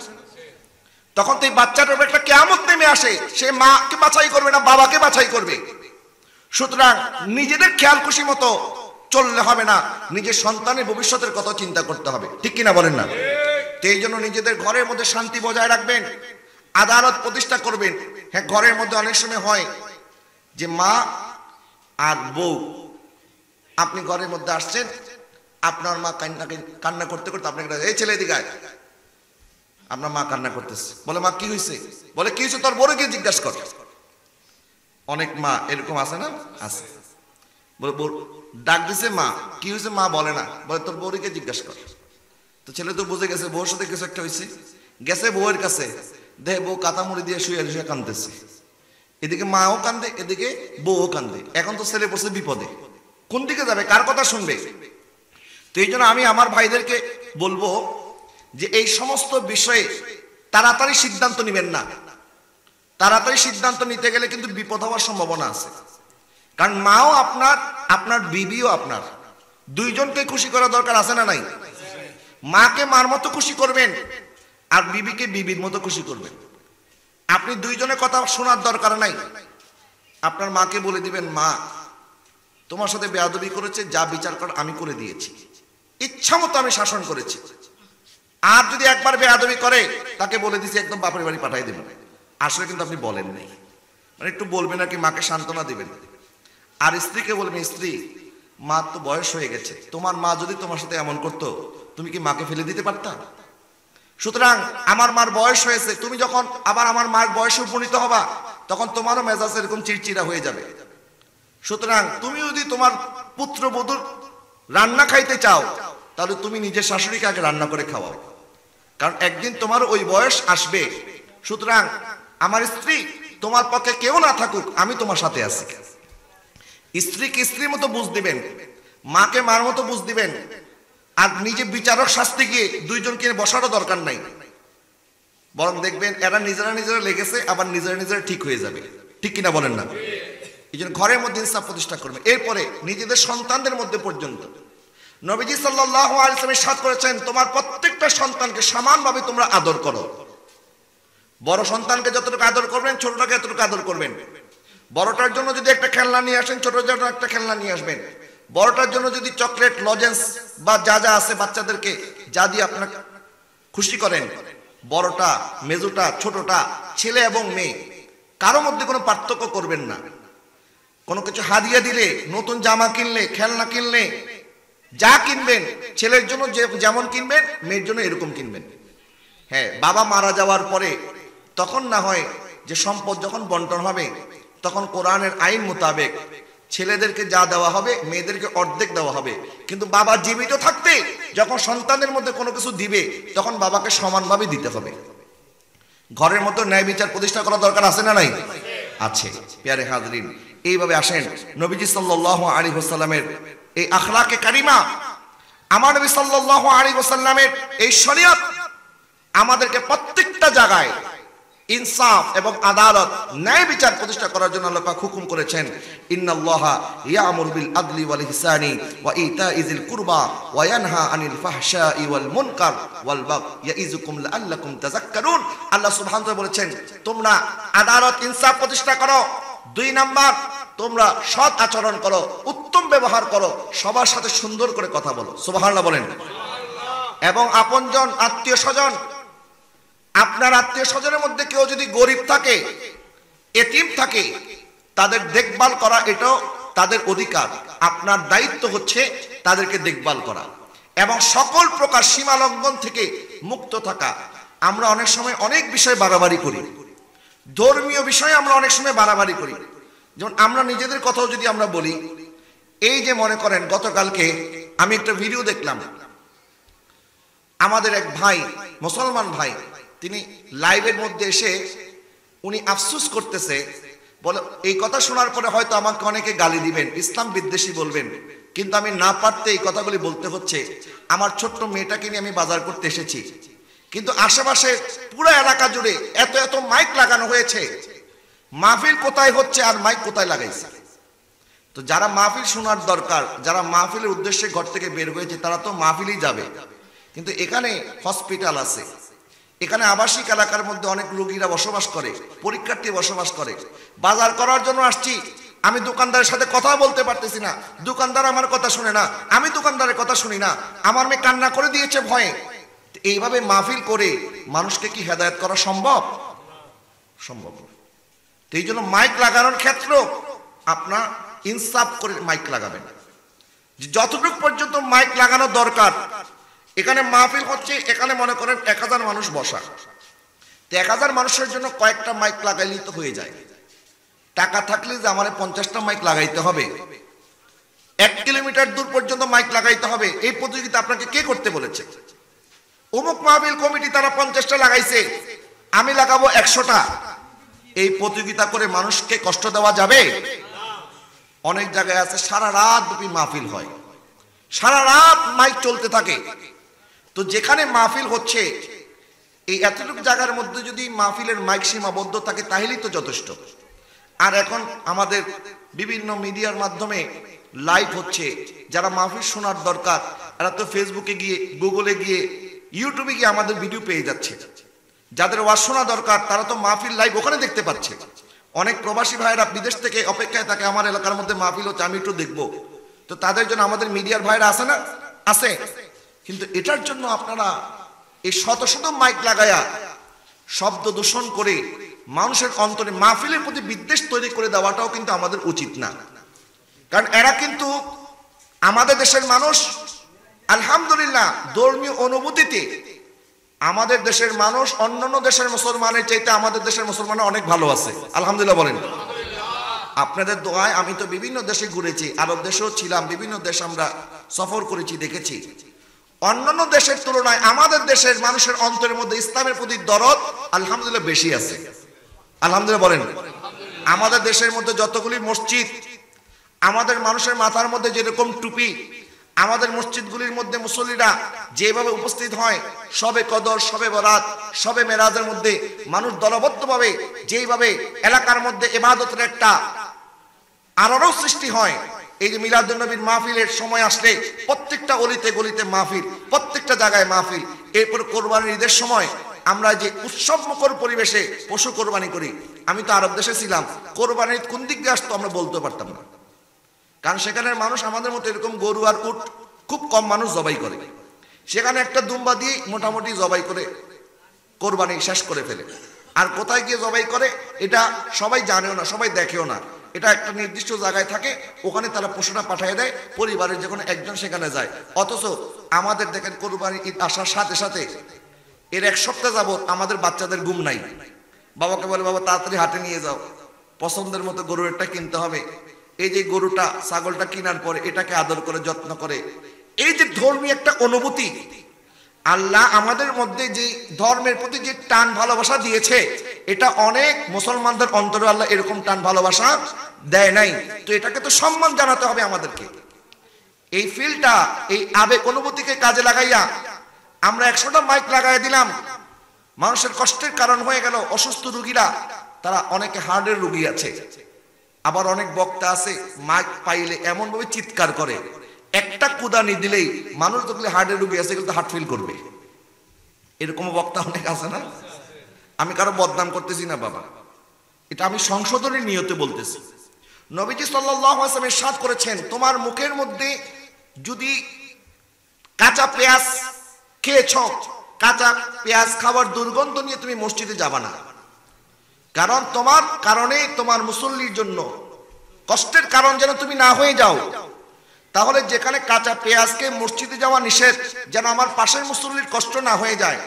তখন তো এই বাচ্চাটার উপরে একটা কিয়ামত নেমে আসে। সে মাকে বাছাই করবে না বাবাকে বাছাই করবে। সুতরাং নিজেদের খেয়াল খুশি মতো চললে হবে না, নিজের সন্তানের ভবিষ্যতের কথা চিন্তা করতে হবে। ঠিক কিনা বলেন না? তো এই জন্য নিজেদের ঘরের মধ্যে শান্তি বজায় রাখবেন, আদালত প্রতিষ্ঠা করবেন। হ্যাঁ, ঘরের মধ্যে অনেক সময় হয় যে মা আর বউ, আপনি ঘরের মধ্যে আসছেন, আপনার মা কান্না করতে করতে আপনাকে এই ছেলে এদিকে আয়, আপনার মা কান্না করতেছে, বলে মা কি হয়েছে, বলে কি হয়েছে তোর বড় গিয়ে জিজ্ঞাসা কর। অনেক মা এরকম আছে না? আছে। বলে ডাক দিছে মা, কি হয়েছে মা বলে না, বলে তোর বউকে জিজ্ঞাসা কর। তো ছেলে তো বুঝে গেছে বউর সাথে কিছু একটা হয়েছে, গেছে বউয়ের কাছে, দেখে বউ কাতামুড়ি দিয়ে শুয়ে শুয়ে কাঁদতেছে। এদিকে মাও কান্দে, এদিকে বউও কান্দে। এখন তো ছেলে পড়ছে বিপদে, কোন দিকে যাবে, কার কথা শুনবে? তো এই জন্য আমি আমার ভাইদেরকে বলবো যে এই সমস্ত বিষয়ে তাড়াতাড়ি সিদ্ধান্ত নেবেন না। তাড়াতাড়ি সিদ্ধান্ত নিতে গেলে কিন্তু বিপদ হওয়ার সম্ভাবনা আছে। কারণ মাও আপনার, আপনার বিবিও আপনার, দুইজনকে খুশি করা দরকার আছে না নাই? মাকে মার মতো খুশি করবেন আর বিবিকে বিবির মতো খুশি করবেন। আপনি দুইজনের কথা শোনার দরকার নাই। আপনার মাকে বলে দিবেন মা তোমার সাথে বেয়াদবি করেছে, যা বিচার কর আমি করে দিয়েছি, ইচ্ছা মতো আমি শাসন করেছি। আর যদি একবার বেয়াদবি করে তাকে বলে দিছি একদম বাপের বাড়ি পাঠাই দেবেন। আসলে কিন্তু আপনি বলেন নাই, মানে একটু বলবেন আর কি, মাকে সান্ত্বনা দিবেন। আর স্ত্রীকে বলবেন স্ত্রী মা তো বয়স হয়ে গেছে, তোমার মা যদি তোমার সাথে এমন করতো তুমি কি মাকে ফেলে দিতে পারতা? সুতরাং আমার মার বয়স হয়েছে, তুমি যখন আবার আমার মার বয়সে উপনীত হবা তখন তোমারও মেজাজ এরকম চিড়চিড়া হয়ে যাবে। সুতরাং তুমি যদি তোমার পুত্রবধূর রান্না খাইতে চাও, তাহলে তুমি নিজের শাশুড়িকে আগে রান্না করে খাওয়াও, কারণ একদিন তোমার ওই বয়স আসবে। সুতরাং আমার স্ত্রী তোমার পক্ষে কেউ না থাকুক, আমি তোমার সাথে আছি। স্ত্রীকে স্ত্রীর মতো বুঝ দিবেন, মাকে মার মতো বুঝ দিবেন, আর নিজে বিচারক শাস্তি গিয়ে দুইজনকে বসারও দরকার নাই। বরং দেখবেন এরা নিজেরা নিজেরা লেগেছে, আবার নিজেরা নিজেরা ঠিক হয়ে যাবে। ঠিক কিনা বলেন না? এই জন্য ঘরের মধ্যে ইনসাফ প্রতিষ্ঠা করবে। এরপরে নিজেদের সন্তানদের মধ্যে পর্যন্ত নবীজি সাল্লাল্লাহু আলাইহি ওয়াসাল্লাম ইরশাদ করেছেন, তোমার প্রত্যেকটা সন্তানকে সমানভাবে তোমরা আদর করো। বড় সন্তানকে যতটুকু আদর করবেন, ছোটটাকে ততটুকু আদর করবেন। বড়টার জন্য যদি একটা খেলনা নিয়ে আসেন, ছোটটার জন্য একটা খেলনা নিয়ে আসবেন। বড়টার জন্য যদি চকলেট, লজেন্স বা যা যা আছে বাচ্চাদেরকে যা দিয়ে আপনারা খুশি করেন, বড়টা, মেজোটা, ছোটটা, ছেলে এবং মেয়ে কারো মধ্যে কোনো পার্থক্য করবেন না। কোনো কিছু হাদিয়া দিলে, নতুন জামা কিনলে, খেলনা কিনলে, যা কিনবেন ছেলের জন্য যেমন কিনবেন, মেয়ের জন্য এরকম কিনবেন। হ্যাঁ, বাবা মারা যাওয়ার পরে তখন না হয় যে সম্পদ যখন বন্টন হবে, তখন কোরআনের আইন মোতাবেক ছেলেদেরকে যা দেওয়া হবে, মেয়েদেরকে অর্ধেক দেওয়া হবে। কিন্তু বাবা জীবিত থাকতে যখন সন্তানের মধ্যে কোনো কিছু দিবে, তখন বাবাকে সমানভাবে দিতে হবে। ঘরের মতো ন্যায় বিচার প্রতিষ্ঠা করা দরকার আছে না নাই? আছে। প্যারে হাজরিন, এইভাবে আসেন নবীজি সাল্লাল্লাহু আলাইহি ওয়াসাল্লামের এই আখলাকে কারিমা, আমার নবী সাল্লাল্লাহু আলাইহি ওয়াসাল্লামের এই শরীয়ত আমাদেরকে প্রত্যেকটা জায়গায় ইনসাফ এবং আদালত, ন্যায় বিচার প্রতিষ্ঠা করার জন্য আল্লাহ পাক হুকুম করেছেন, ইন্নাল্লাহা ইয়া'মুরু বিল আদলি ওয়াল ইহসানি ওয়া ইতাইজিল কুরবা ওয়া ইয়ানহা আনিল ফাহশাই ওয়াল মুনকার ওয়াল বাগই ইয়াইজুকুম লাআল্লাকুম তাযাক্কারুন। আল্লাহ সুবহানাহু ওয়া তাআলা বলেছেন, তোমরা আদালত, ইনসাফ প্রতিষ্ঠা করো। 2 নাম্বার, তোমরা সৎ আচরণ করো, উত্তম ব্যবহার করো, সবার সাথে সুন্দর করে কথা বলো। সুবহানাল্লাহ বলেন। এবং আপনজন, আত্মীয় স্বজন, আপনার আত্মীয় স্বজনের মধ্যে কেউ যদি গরিব থাকে, এতিম থাকে, তাদের দেখভাল করা এটাও তাদের অধিকার। আপনার দায়িত্ব হচ্ছে তাদেরকে দেখভাল করা এবং সকল প্রকার সীমা লঙ্ঘন থেকে মুক্ত থাকা। আমরা অনেক সময় অনেক বিষয় বাড়াবাড়ি করি, ধর্মীয় বিষয়ে আমরা অনেক সময় বাড়াবাড়ি করি। যেমন আমরা নিজেদের কথাও যদি আমরা বলি, এই যে মনে করেন গতকালকে আমি একটা ভিডিও দেখলাম, আমাদের এক ভাই, মুসলমান ভাই, তিনি লাইভের মধ্যে এসে উনি আফসোস করতেছে, বলে এই কথা শোনার পরে হয়তো আমাকে অনেকে গালি দিবেন, ইসলাম বিদ্বেষী বলবেন, কিন্তু আমি না পারতে এই কথাগুলি বলতে হচ্ছে। আমার ছোট্ট মেয়েটাকে নিয়ে আমি বাজার করতে এসেছি, কিন্তু আশেপাশে পুরো এলাকা জুড়ে এত এত মাইক লাগানো হয়েছে, মাহফিল কোথায় হচ্ছে আর মাইক কোথায় লাগাইছে। তো যারা মাহফিল শোনার দরকার, যারা মাহফিলের উদ্দেশ্যে ঘর থেকে বের হয়েছে, তারা তো মাহফিলই যাবে। কিন্তু এখানে হসপিটাল আছে, এখানে আবাসিক এলাকার মধ্যে অনেক রোগীরা বসবাস করে, পরীক্ষার্থী বসবাস করে। বাজার করার জন্য আসছি, আমি দোকানদারের সাথে কথা বলতে পারতেছি না, দোকানদার আমার কথা শুনে না, আমি দোকানদারের কথা শুনি না, আমার মেয়ে কান্না করে দিয়েছে ভয়ে। এইভাবে মাহফিল করে মানুষকে কি হেদায়েত করা সম্ভব? সম্ভব না। এই জন্য মাইক লাগানোর ক্ষেত্রে আপনার ইনসাফ করে মাইক লাগাবেন। যতটুকু পর্যন্ত মাইক লাগানো দরকার, এখানে মাহফিল হচ্ছে, এখানে মনে করেন 1000 মানুষ বসা, তো 1000 মানুষের জন্য কয়েকটা মাইক লাগাইলেই তো হয়ে যায়। টাকা থাকলে যে আমার 50টা মাইক লাগাইতে হবে, 1 কিলোমিটার দূর পর্যন্ত মাইক লাগাইতে হবে, এই প্রতিযোগিতা আপনাকে কে করতে বলেছে? অমুক মাহফিল কমিটি তারা 50টা লাগাইছে, আমি লাগাবো 100টা। এই প্রতিযোগিতা করে মানুষকে কষ্ট দেওয়া যাবে? অনেক জায়গায় আছে সারা রাত ব্যাপী মাহফিল হয়, সারা রাত মাইক চলতে থাকে। তো যেখানে মাহফিল হচ্ছে, এই এতটুকু জায়গার মধ্যে যদি মাহফিলের মাইক সীমাবদ্ধ থাকে তাহলেই তো যথেষ্ট। আর এখন আমাদের বিভিন্ন মিডিয়ার মাধ্যমে লাইভ হচ্ছে, যারা মাহফিল শোনার দরকার এরা তো ফেসবুকে গিয়ে, গুগলে গিয়ে, ইউটিউবে গিয়ে আমাদের ভিডিও পেয়ে যাচ্ছে। যাদের ওয়াজ শোনা দরকার তারা তো মাহফিল লাইভ ওখানে দেখতে পাচ্ছে। অনেক প্রবাসী ভাইরা বিদেশ থেকে অপেক্ষায় থাকে, আমার এলাকার মধ্যে মাহফিল হচ্ছে, আমি একটু দেখবো। তো তাদের জন্য আমাদের মিডিয়ার ভাইরা আছে না? আছে। কিন্তু এটার জন্য আপনারা এই শত শত মাইক লাগায়া শব্দ দূষণ করে মানুষের অন্তরে মাহফিলের প্রতি বিদ্বেষ তৈরি করে দেওয়াটাও কিন্তু আমাদের উচিত না। কারণ এরা কিন্তু আমাদের দেশের মানুষ, আলহামদুলিল্লাহ ধর্মীয় অনুভূতিতে আমাদের দেশের মানুষ অন্যান্য দেশের মুসলমানের চাইতে আমাদের দেশের মুসলমানরা অনেক ভালো আছে, আলহামদুলিল্লাহ বলেন। আপনাদের দোয়ায় আমি তো বিভিন্ন দেশে ঘুরেছি, আরব দেশেও ছিলাম, বিভিন্ন দেশ আমরা সফর করেছি, দেখেছি অন্যান্য দেশের তুলনায় আমাদের দেশের মানুষের অন্তরের মধ্যে ইসলামের প্রতি দরদ আলহামদুলিল্লাহ বেশি আছে। আলহামদুলিল্লাহ বলেন। আমাদের দেশের মধ্যে যতগুলি মসজিদ, আমাদের মানুষের মাথার মধ্যে যেরকম টুপি, আমাদের মসজিদগুলির মধ্যে মুসল্লিরা যেভাবে উপস্থিত হয়, সবে কদর, সবে বরাত, সবে মেরাজের মধ্যে মানুষ দলবদ্ধভাবে যেইভাবে এলাকার মধ্যে ইবাদতের একটা আরো সৃষ্টি হয়। এই যে মিলাদুন নবীর মাহফিলের সময় আসলে প্রত্যেকটা অলিতে গলিতে মাহফিল, প্রত্যেকটা জায়গায় মাহফিল। এরপর কোরবানির ঈদের সময় আমরা যে উৎসবমুখর পরিবেশে পশু কোরবানি করি। আমি তো আরব দেশে ছিলাম, কোরবানির কোন দিক দিয়ে আসতো আমরা বলতে পারতাম না, কারণ সেখানের মানুষ আমাদের মতো এরকম গরু আর উট খুব কম মানুষ জবাই করে। সেখানে একটা দুম্বা দিয়ে মোটামুটি জবাই করে কোরবানি শেষ করে ফেলে। আর কোথায় গিয়ে জবাই করে এটা সবাই জানেও না, সবাই দেখেও না। এটা একটা নির্দিষ্ট জায়গায় থাকে, ওখানে তারা পশুটা পাঠিয়ে দেয়, পরিবারের যখন একজন সেখানে যায়। অথচ আমাদের দেখেন কোরবানি ঈদ আসার সাথে সাথে এর এক সপ্তাহ যাবত আমাদের বাচ্চাদের ঘুম নাই। বাবাকে বলে, বাবা তাড়াতাড়ি হাটে নিয়ে যাও, পছন্দের মতো গরুর একটা কিনতে হবে। এই যে গরুটা ছাগলটা কেনার পরে এটাকে আদর করে যত্ন করে, এই যে ধর্মীয় একটা অনুভূতি, আল্লাহ আমাদের মধ্যে যে ধর্মের প্রতি যে টান ভালোবাসা দিয়েছে, এটা অনেক মুসলমানদের অন্তরে আল্লাহ এরকম টান ভালোবাসা দেয় নাই। তো এটাকে তো সম্মান জানাতে হবে আমাদেরকে। এই ফিলটা, এই আবেগ অনুভূতিকে কাজে লাগাইয়া আমরা 100টা মাইক লাগাই দিলাম, মানুষের কষ্টের কারণ হয়ে গেল। অসুস্থ রোগীরা, তারা অনেকে হার্টের রোগী আছে, আবার অনেক বক্তা আছে মাইক পাইলে এমন ভাবে চিৎকার করে, একটা কুদানি দিলেই মানুষ দেখলে হার্টের রোগী আছে কিন্তু হার্ট ফেল করবে। এরকম বক্তা অনেক আছে না? আমি কারো বদনাম করতেছি না বাবা, এটা আমি সংশোধনের নিয়তে বলতেছি। নবীজি সাল্লাল্লাহু আলাইহি ওয়াসাল্লাম ইরশাদ করেছেন, তোমার মুখের মধ্যে যদি কাঁচা পেঁয়াজ খেয়েছ, কাঁচা পেঁয়াজ খাবার দুর্গন্ধ নিয়ে তুমি মসজিদে যাবা না, কারণ তোমার কারণে তোমার মুসল্লির জন্য কষ্টের কারণ যেন তুমি না হয়ে যাও। তাহলে যেখানে কাঁচা পেঁয়াজকে মসজিদে যাওয়া নিষেধ, যেন আমার পাশের মুসল্লির কষ্ট না হয়ে যায়,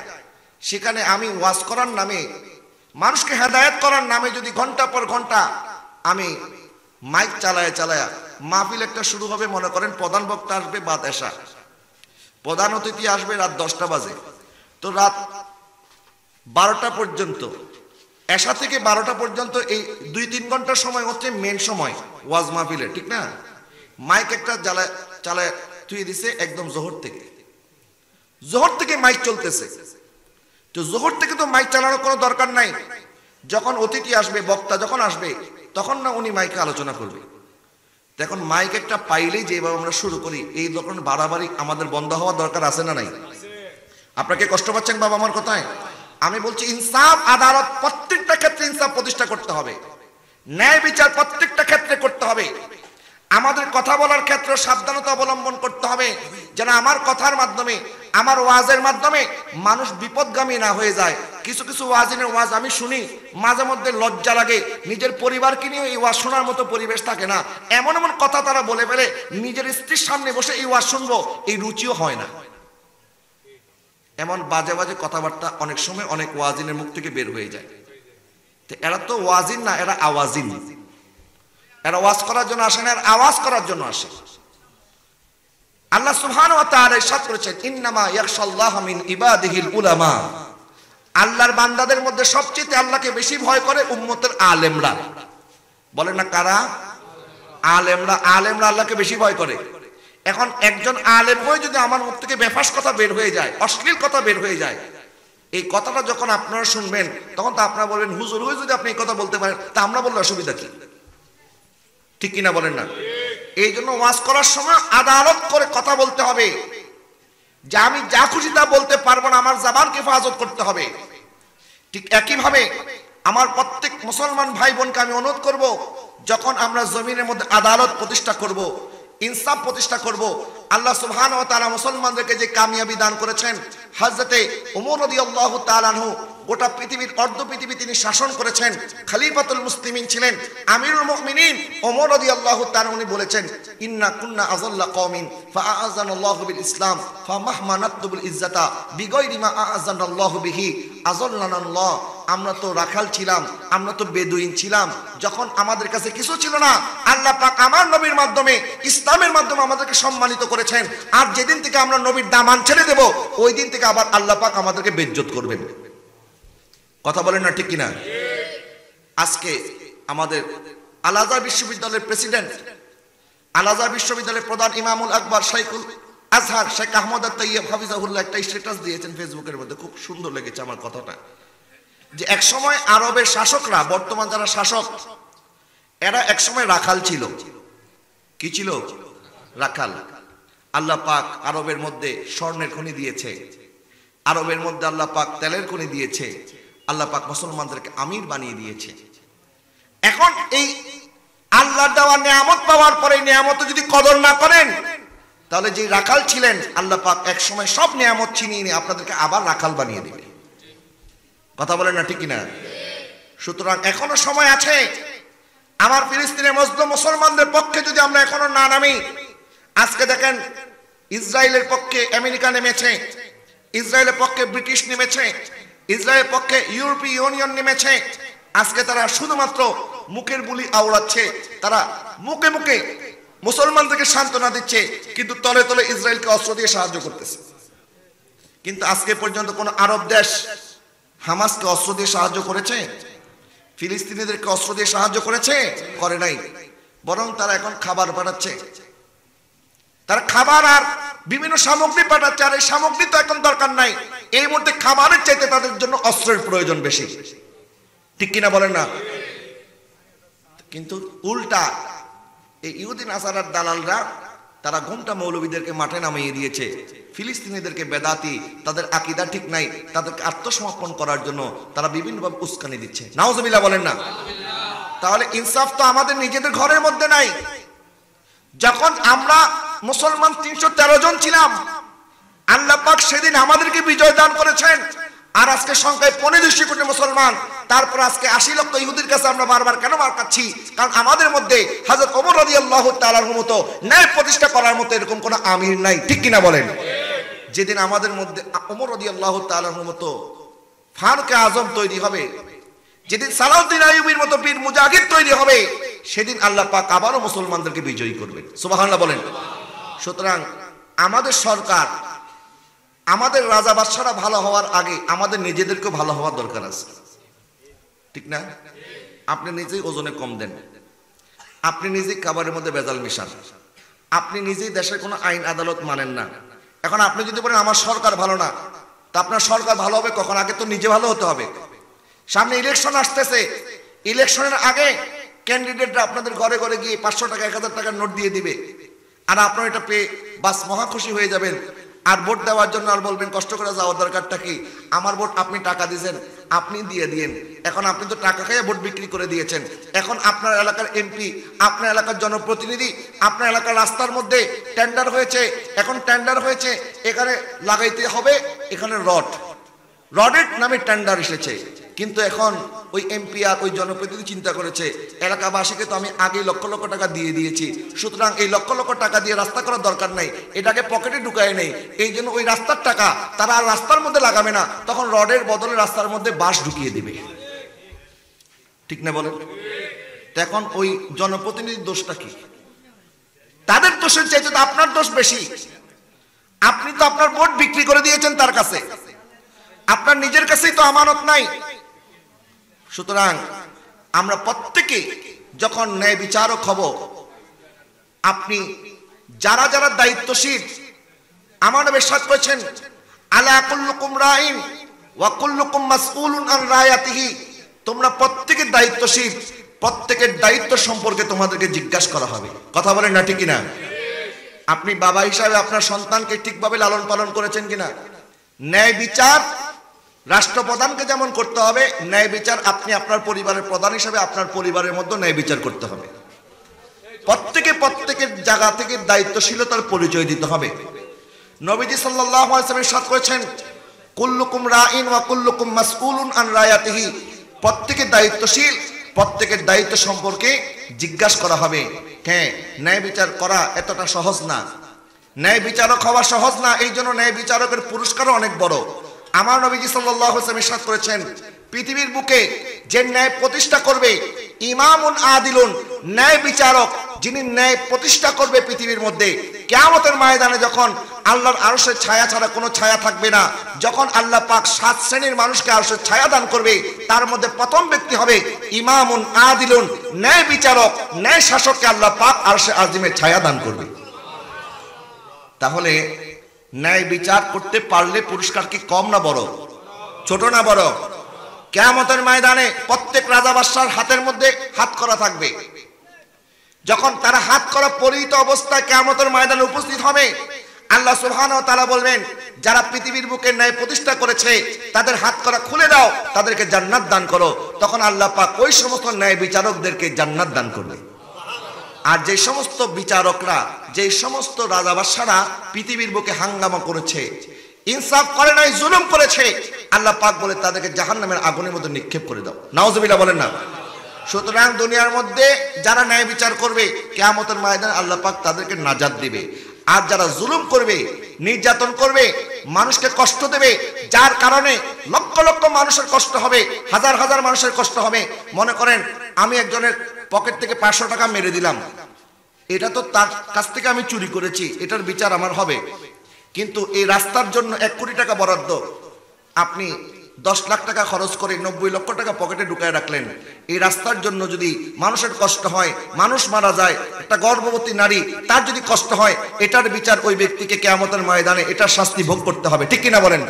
সেখানে আমি ওয়াজ করার নামে, মানুষকে হেদায়েত করার নামে যদি ঘন্টা পর ঘন্টা আমি মাইক চালায়া চালায়া মাহফিল একটা শুরু হবে, মনে করেন প্রধান বক্তা আসবে বাদ এশা, প্রধান অতিথি আসবে রাত 10টা বাজে, তো রাত 12টা পর্যন্ত, এশা থেকে 12টা পর্যন্ত এই 2-3 ঘন্টার সময় হচ্ছে মেন সময় ওয়াজ মাহফিলের, ঠিক না? মাইক একটা চালায় তুই দিছে একদম জোহর থেকে মাইক চলতেছে। তো জোহর থেকে তো মাইক চালানোর কোনো দরকার নাই। যখন অতিথি আসবে, বক্তা যখন আসবে, তখন না উনি মাইকে আলোচনা করবে। এখন মাইক একটা পাইলেই যেভাবে আমরা শুরু করি, এই যখন বাড়াবাড়ি আমাদের বন্ধ হওয়া দরকার আছে না নাই? আপনাকে কষ্ট পাচ্ছেন বাবা আমার কথায়? আমি বলছি ইনসাফ, আদালত প্রত্যেকটা ক্ষেত্রে ইনসাফ প্রতিষ্ঠা করতে হবে, ন্যায় বিচার প্রত্যেকটা ক্ষেত্রে করতে হবে। আমাদের কথা বলার ক্ষেত্রে সাবধানতা অবলম্বন করতে হবে, যেন আমার কথার মাধ্যমে, আমার ওয়াজের মাধ্যমে মানুষ বিপদগামী না হয়ে যায়। কিছু কিছু ওয়াজিনের ওয়াজ আমি শুনি, মাঝে মধ্যে লজ্জা লাগে, নিজের পরিবারকে নিয়ে এই ওয়াজ শোনার মতো পরিবেশ থাকে না। এমন এমন কথা তারা বলে ফেলে, নিজের স্ত্রীর সামনে বসে এই ওয়াজ শুনবো এই রুচিও হয় না। এমন বাজে বাজে কথাবার্তা অনেক সময় অনেক ওয়াজিনের মুখ থেকে বের হয়ে যায়। তো এরা তো ওয়াজিন না, এরা আওয়াজিন। এরা ওয়াজ করার জন্য আসে না, এরা আওয়াজ করার জন্য আসে। আল্লাহ সুবহানাহু ওয়া তাআলা ইরশাদ করেছেন, ইন্নামা ইয়াখশাল্লাহা মিন ইবাদিহিল উলামা। আল্লাহর বান্দাদের মধ্যে সবচেয়ে আল্লাহকে বেশি ভয় করে উম্মতের আলেমরা। বলেন না কারা? আলেমরা। আলেমরা আল্লাহকে বেশি ভয় করে। এখন একজন আলেম হয়ে যদি আমার মুখ থেকে বেফাস কথা বের হয়ে যায়, অশ্লীল কথা বের হয়ে যায়, এই কথাটা যখন আপনারা শুনবেন তখন তো আপনারা বলবেন, হুজুর হয়ে যদি আপনি এই কথা বলতে পারেন তা আমরা বললে অসুবিধা কি? ঠিক কিনা বলেন না? এই জন্য ওয়াজ করার সময় আদালত করে কথা বলতে হবে, যে আমি যা খুশি তা বলতে পারবো না, আমার জবানকে হেফাজত করতে হবে। ঠিক একইভাবে আমার প্রত্যেক মুসলমান ভাই বোনকে আমি অনুরোধ করব, যখন আমরা জমিনের মধ্যে আদালত প্রতিষ্ঠা করব, ইনসাফ প্রতিষ্ঠা করব, আল্লাহ সুবহানাহু ওয়া তাআলা মুসলমানদেরকে যে কামিয়াবি দান করেছেন, হযরতে ওমর রাদিয়াল্লাহু তাআলা আনহু গোটা পৃথিবীর অর্ধ পৃথিবী তিনি শাসন করেছেন, খলিফাতুল মুসলিমিন ছিলেন, আমিরুল মুমিনিন ওমর রাদিয়াল্লাহু তাআলা উনি বলেছেন, ইন্না কুন্না আযাল্লা কওমিন ফাআযানাল্লাহু বিল ইসলাম ফামাহমা নাতলুবুল ইজ্জাতা বিগাইরি মা আযানাল্লাহু বিহি আযাল্লানাল্লাহ। আমরা তো রাখাল ছিলাম, আমরা তো বেদুইন ছিলাম, যখন আমাদের কাছে কিছু ছিল না, আল্লাহ পাক আমার নবীর মাধ্যমে, ইসলামের মাধ্যমে আমাদেরকে সম্মানিত করেছেন। আর যেদিন থেকে আমরা নবীর দামান ছেড়ে দেব, ওই দিন থেকে আবার আল্লাহ পাক আমাদেরকে বেইজ্জত করবেন। কথা বলেন না ঠিক কিনা? আজকে আমাদের আল আজহার বিশ্ববিদ্যালয়ের প্রেসিডেন্ট, আল আজহার বিশ্ববিদ্যালয়ের প্রধান ইমামুল আকবর শাইখুল আজহার শেখ আহমদ আত-তাইয়্যিব হাফিজাহুল্লাহ একটা স্ট্যাটাস দিয়েছেন ফেসবুকের মধ্যে, খুব সুন্দর লেগেছে আমার কথাটা, যে একসময় আরবের শাসকরা, বর্তমান যারা শাসক, এরা একসময় রাখাল ছিল। কি ছিল? রাখাল। আল্লাহ পাক আরবের মধ্যে স্বর্ণের খনি দিয়েছে, আরবের মধ্যে আল্লাহ পাক তেলের খনি দিয়েছে, আল্লাহ পাক মুসলমানদেরকে আমির বানিয়ে দিয়েছে। এখন এই আল্লাহর দেওয়া নিয়ামত পাওয়ার পরে নিয়ামত যদি কদর না করেন, তাহলে যে রাখাল ছিলেন আল্লাহ পাক এক সময় সব নিয়ামত ছিনিয়ে নিয়ে আপনাদেরকে আবার রাখাল বানিয়ে দিবে। কথা বলেন না ঠিক কিনা? সুতরাং এখনো সময় আছে। আমার ফিলিস্তিনের মজলুম মুসলমানদের পক্ষে যদি আমরা এখনো না নামি, আজকে দেখেন ইসরায়েলের পক্ষে আমেরিকা নেমেছে, ইসরায়েলের পক্ষে ব্রিটিশ নেমেছে, ইসরায়েলের পক্ষে ইউরোপীয় ইউনিয়ন নেমেছে। আজকে তারা শুধুমাত্র মুখের বুলি আওড়াচ্ছে, তারা মুখে মুখে মুসলমানদেরকে সান্ত্বনা দিচ্ছে, কিন্তু তলে তলে ইসরায়েলকে অস্ত্র দিয়ে সাহায্য করতেছে। কিন্তু আজকে পর্যন্ত কোন আরব দেশ হামাসকে অস্ত্র দিয়ে সাহায্য করেছে? ফিলিস্তিনিদেরকে অস্ত্র দিয়ে সাহায্য করেছে? করে নাই। বরং তারা এখন খাবার পাঠাচ্ছে, তারা খাবার আর বিভিন্ন সামগ্রী পাঠাচ্ছে। আর এই সামগ্রী তো এখন দরকার নাই, এই মুহূর্তে খাবারের চাইতে তাদের জন্য অস্ত্রের প্রয়োজন বেশি। ঠিক কিনা বলেন না? কিন্তু উল্টা এই ইহুদি নাসারার দালালরা, তারা ঘোমটা মৌলবীদেরকে মাঠে নামিয়ে দিয়েছে, ফিলিস্তিনিদেরকে বেদাতি, তাদের আকীদা ঠিক নাই, তাদেরকে আত্মসমর্পণ করার জন্য তারা বিভিন্নভাবে উস্কানি দিচ্ছে। নাউজুবিল্লাহ বলেন না? তাহলে ইনসাফ তো আমাদের নিজেদের ঘরের মধ্যে নাই। যখন আমরা মুসলমান 313 জন ছিলাম, আল্লাহ পাক সেদিন আমাদেরকে বিজয় দান করেছেন। আর আজকে সংখ্যায় 15 কোটি মুসলমান, তারপর আজকে 80 লক্ষ ইহুদির কাছে আমরা বারবার কেন মার খাচ্ছি? কারণ আমাদের মধ্যে হযরত ওমর রাদিয়াল্লাহু তাআলার মতো ন্যায় প্রতিষ্ঠা করার মতো এরকম কোন আমির নাই। ঠিক কিনা বলেন? যেদিন আমাদের মধ্যে ওমর রাদিয়াল্লাহু তাআলার মতো ফারুক আজম তৈরি হবে, যেদিন সালাউদ্দিন আইয়ুবীর মতো বীর মুজাহিদ তৈরি হবে, সেদিন আল্লাহ পাক আবারও মুসলমানদেরকে বিজয়ী করবেন। সুবহানাল্লাহ বলেন। সুতরাং আমাদের সরকার, আমাদের রাজা বাদশারা ভালো হওয়ার আগে আমাদের নিজেদেরকেও ভালো হওয়ার দরকার আছে। ঠিক না? আপনি নিজেই ওজনে কম দেন, আপনি নিজেই খাবারের মধ্যে ভেজাল মিশান, আপনি নিজেই দেশের কোনো আইন আদালত মানেন না। এখন আপনি যদি বলেন আমার সরকার ভালো না, তা আপনার সরকার ভালো হবে কখন? আগে তো নিজে ভালো হতে হবে। সামনে ইলেকশন আসতেছে, ইলেকশনের আগে ক্যান্ডিডেটরা আপনাদের ঘরে ঘরে গিয়ে 500 টাকা 1000 টাকার নোট দিয়ে দিবে, আর আপনারা এটা পেয়ে বাস মহা খুশি হয়ে যাবেন। আর ভোট দেওয়ার জন্য আর বলবেন কষ্ট করে যাওয়ার দরকারটা কি? আমার ভোট আপনি টাকা দিয়েছেন, আপনি দিয়ে দিয়েন। এখন আপনি তো টাকা খেয়ে ভোট বিক্রি করে দিয়েছেন। এখন আপনার এলাকার এমপি, আপনার এলাকার জনপ্রতিনিধি, আপনার এলাকার রাস্তার মধ্যে টেন্ডার হয়েছে, এখন টেন্ডার হয়েছে, এখানে লাগাইতে হবে, এখানে রডের নামে টেন্ডার এসেছে। কিন্তু এখন ওই এমপি আর ওই জনপ্রতিনিধি চিন্তা করেছে, এলাকাবাসীকে তো আমি আগেই লক্ষ লক্ষ টাকা দিয়ে দিয়েছি, সুতরাং এই লক্ষ লক্ষ টাকা দিয়ে রাস্তা করার দরকার নাই, এটাকে পকেটে ঢুকায় নেই। এই জন্য ওই রাস্তার টাকা তারা আর রাস্তার মধ্যে লাগাবে না, তখন রডের বদলে রাস্তার মধ্যে বাঁশ ঢুকিয়ে দিবে। ঠিক না বলেন? তো এখন ওই জনপ্রতিনিধির দোষটা কি? তাদের দোষের চাইতে তো আপনার দোষ বেশি। আপনি তো আপনার ভোট বিক্রি করে দিয়েছেন তার কাছে, আপনার নিজের কাছেই তো আমানত নাই। সুতরাং আমরা প্রত্যেকে যখন ন্যায় বিচারক হব, আপনি যারা যারা দায়িত্বশীল, আমার নবী ইরশাদ করেছেন আলা কুল্লুকুম রাইন ওয়া কুল্লুকুম মাসউলুন আন রায়াতিহি, তোমরা প্রত্যেকে দায়িত্বশীল, প্রত্যেকের দায়িত্ব সম্পর্কে তোমাদেরকে জিজ্ঞাসা করা হবে। কথা বলেন না ঠিক কিনা? আপনি বাবা হিসাবে আপনার সন্তানকে ঠিকভাবে লালন পালন করেছেন কিনা? ন্যায় বিচার রাষ্ট্রপ্রধানকে যেমন করতে হবে, ন্যায় বিচার আপনি আপনার পরিবারের প্রধান হিসেবে আপনার পরিবারের মধ্যে ন্যায় বিচার করতে হবে। প্রত্যেকে প্রত্যেকের জায়গা থেকে দায়িত্বশীলতার পরিচয় দিতে হবে। নবীজি সাল্লাল্লাহু আলাইহি ওয়াসাল্লাম ইরশাদ করেছেন কুল্লুকুম রাইন ওয়া কুল্লুকুম মাসউলুন আন রায়াতিহি, প্রত্যেকে দায়িত্বশীল, প্রত্যেকের দায়িত্ব সম্পর্কে জিজ্ঞাসা করা হবে। হ্যাঁ, ন্যায় বিচার করা এতটা সহজ না, ন্যায় বিচারক হওয়া সহজ না। এই জন্য ন্যায় বিচারকের পুরস্কারও অনেক বড়। আমার নবীজি সাল্লাল্লাহু আলাইহি ওয়াসাল্লাম ইরশাদ করেছেন পৃথিবীর বুকে যে ন্যায় প্রতিষ্ঠা করবে, ইমামুন আদিলুন, ন্যায় বিচারক, যিনি ন্যায় প্রতিষ্ঠা করবে পৃথিবীর মধ্যে। কিয়ামতের ময়দানে যখন আল্লাহর আরশের ছায়া ছাড়া কোনো ছায়া থাকবে না, যখন আল্লাহ পাক 7 শ্রেণীর মানুষকে আরশের ছায়া দান করবে, তার মধ্যে প্রথম ব্যক্তি হবে ইমামুন আদিলুন, ন্যায় বিচারক, ন্যায় শাসককে আল্লাহ পাক আরশে আজিমের ছায়া দান করবে। তাহলে ন্যায় বিচার করতে পারলে পুরস্কার কি কম না বড়, ছোট না বড়? কিয়ামতের ময়দানে প্রত্যেক রাজা বাদশার হাতের মধ্যে হাত করা থাকবে। যখন তারা হাত করা পরিহিত অবস্থায় কিয়ামতের ময়দানে উপস্থিত হবে, আল্লাহ সুবহানাহু ওয়া তাআলা বলবেন, যারা পৃথিবীর বুকে ন্যায় প্রতিষ্ঠা করেছে তাদের হাত করা খুলে দাও, তাদেরকে জান্নাত দান করো। তখন আল্লাহ পাক ওই সমস্ত ন্যায় বিচারকদেরকে জান্নাত দান করবে। আর যে সমস্ত বিচারকরা, যে সমস্ত রাজা বাদশারা পৃথিবীর বুকে হাঙ্গামা করেছে, ইনসাফ করে নাই, জুলুম করেছে, আল্লাহ পাক বলে তাদেরকে জাহান্নামের আগুনের মধ্যে নিক্ষেপ করে দাও। নাউজুবিল্লাহ বলেন না। সুতরাং দুনিয়ার মধ্যে যারা ন্যায় বিচার করবে, কিয়ামতের ময়দানে আল্লাহ পাক তাদেরকে নাজাত দিবে। আর যারা জুলুম করবে, নির্যাতন করবে, মানুষকে কষ্ট দেবে, যার কারণে লক্ষ লক্ষ মানুষের কষ্ট হবে, হাজার হাজার মানুষের কষ্ট হবে। মনে করেন আমি একজনের পকেট থেকে 500 টাকা মেরে দিলাম, এটা তো তার কাছ থেকে আমি চুরি করেছি, এটার বিচার আমার হবে। কিন্তু এই রাস্তার জন্য 1 কোটি টাকা বরাদ্দ, আপনি 10 লাখ টাকা খরচ করে 90 লক্ষ টাকা পকেটে ঢুকায় রাখলেন। এই রাস্তার জন্য যদি মানুষের কষ্ট হয়, মানুষ মারা যায়, একটা গর্ভবতী নারী, তার যদি কষ্ট হয়, এটার বিচার ওই ব্যক্তিকে কিয়ামতের ময়দানে এটার শাস্তি ভোগ করতে হবে। ঠিক কিনা বলেন?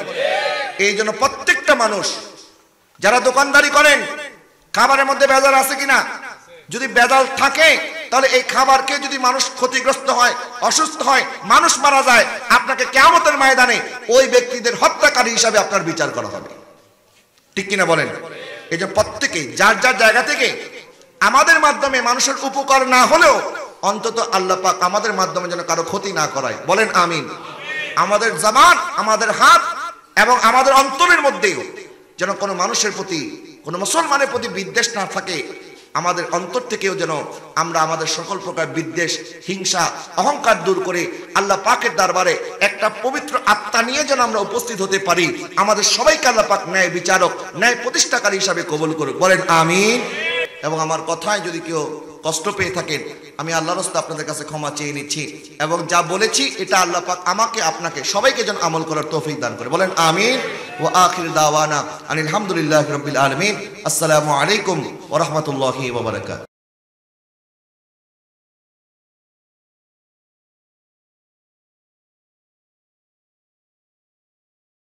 এই জন্য প্রত্যেকটা মানুষ যারা দোকানদারি করেন, খাবারের মধ্যে ভেজাল আছে কিনা? যদি ভেজাল থাকে তাহলে এই খাবারকে যদি মানুষ ক্ষতিগ্রস্ত হয়, অসুস্থ হয়, মানুষ মারা যায়, আপনাকে কিয়ামতের ময়দানে ওই ব্যক্তিদের হত্যাকারী হিসাবে আপনার বিচার করা হবে। ঠিক কিনা বলেন? এই যে প্রত্যেকে যার যার জায়গা থেকে আমাদের মাধ্যমে মানুষের উপকার না হলেও অন্তত আল্লাহ পাক আমাদের মাধ্যমে যেন কারো ক্ষতি না করায়। বলেন আমিন। আমাদের জবান, আমাদের হাত এবং আমাদের অন্তরের মধ্যেও যেন কোনো মানুষের প্রতি, কোনো মুসলমানের প্রতি বিদ্বেষ না থাকে। আমাদের অন্তর থেকেও যেন আমরা আমাদের সকল প্রকার বিদ্বেষ, হিংসা, অহংকার দূর করে আল্লাহ পাকের দরবারে একটা পবিত্র আত্মা নিয়ে যেন আমরা উপস্থিত হতে পারি। আমাদের সবাইকে আল্লাহ পাক ন্যায় বিচারক, ন্যায় প্রতিষ্ঠাকারী হিসাবে কবুল করুক। বলেন আমিন। এবং আমার কথায় যদি কেউ কষ্ট পেয়ে থাকেন, আমি আল্লাহর রাস্তায় আপনাদের কাছে ক্ষমা চেয়ে নিচ্ছি। এবং যা বলেছি এটা আল্লাহ পাক আমাকে, আপনাকে, সবাইকে যেন আমল করার তৌফিক দান করে। বলেন আমিন। ওয়া আখির দাওয়ানা আনিল হামদুলিল্লাহি রাব্বিল আলামিন। আসসালামু আলাইকুম ওয়া রাহমাতুল্লাহি ওয়া বারাকাতুহু।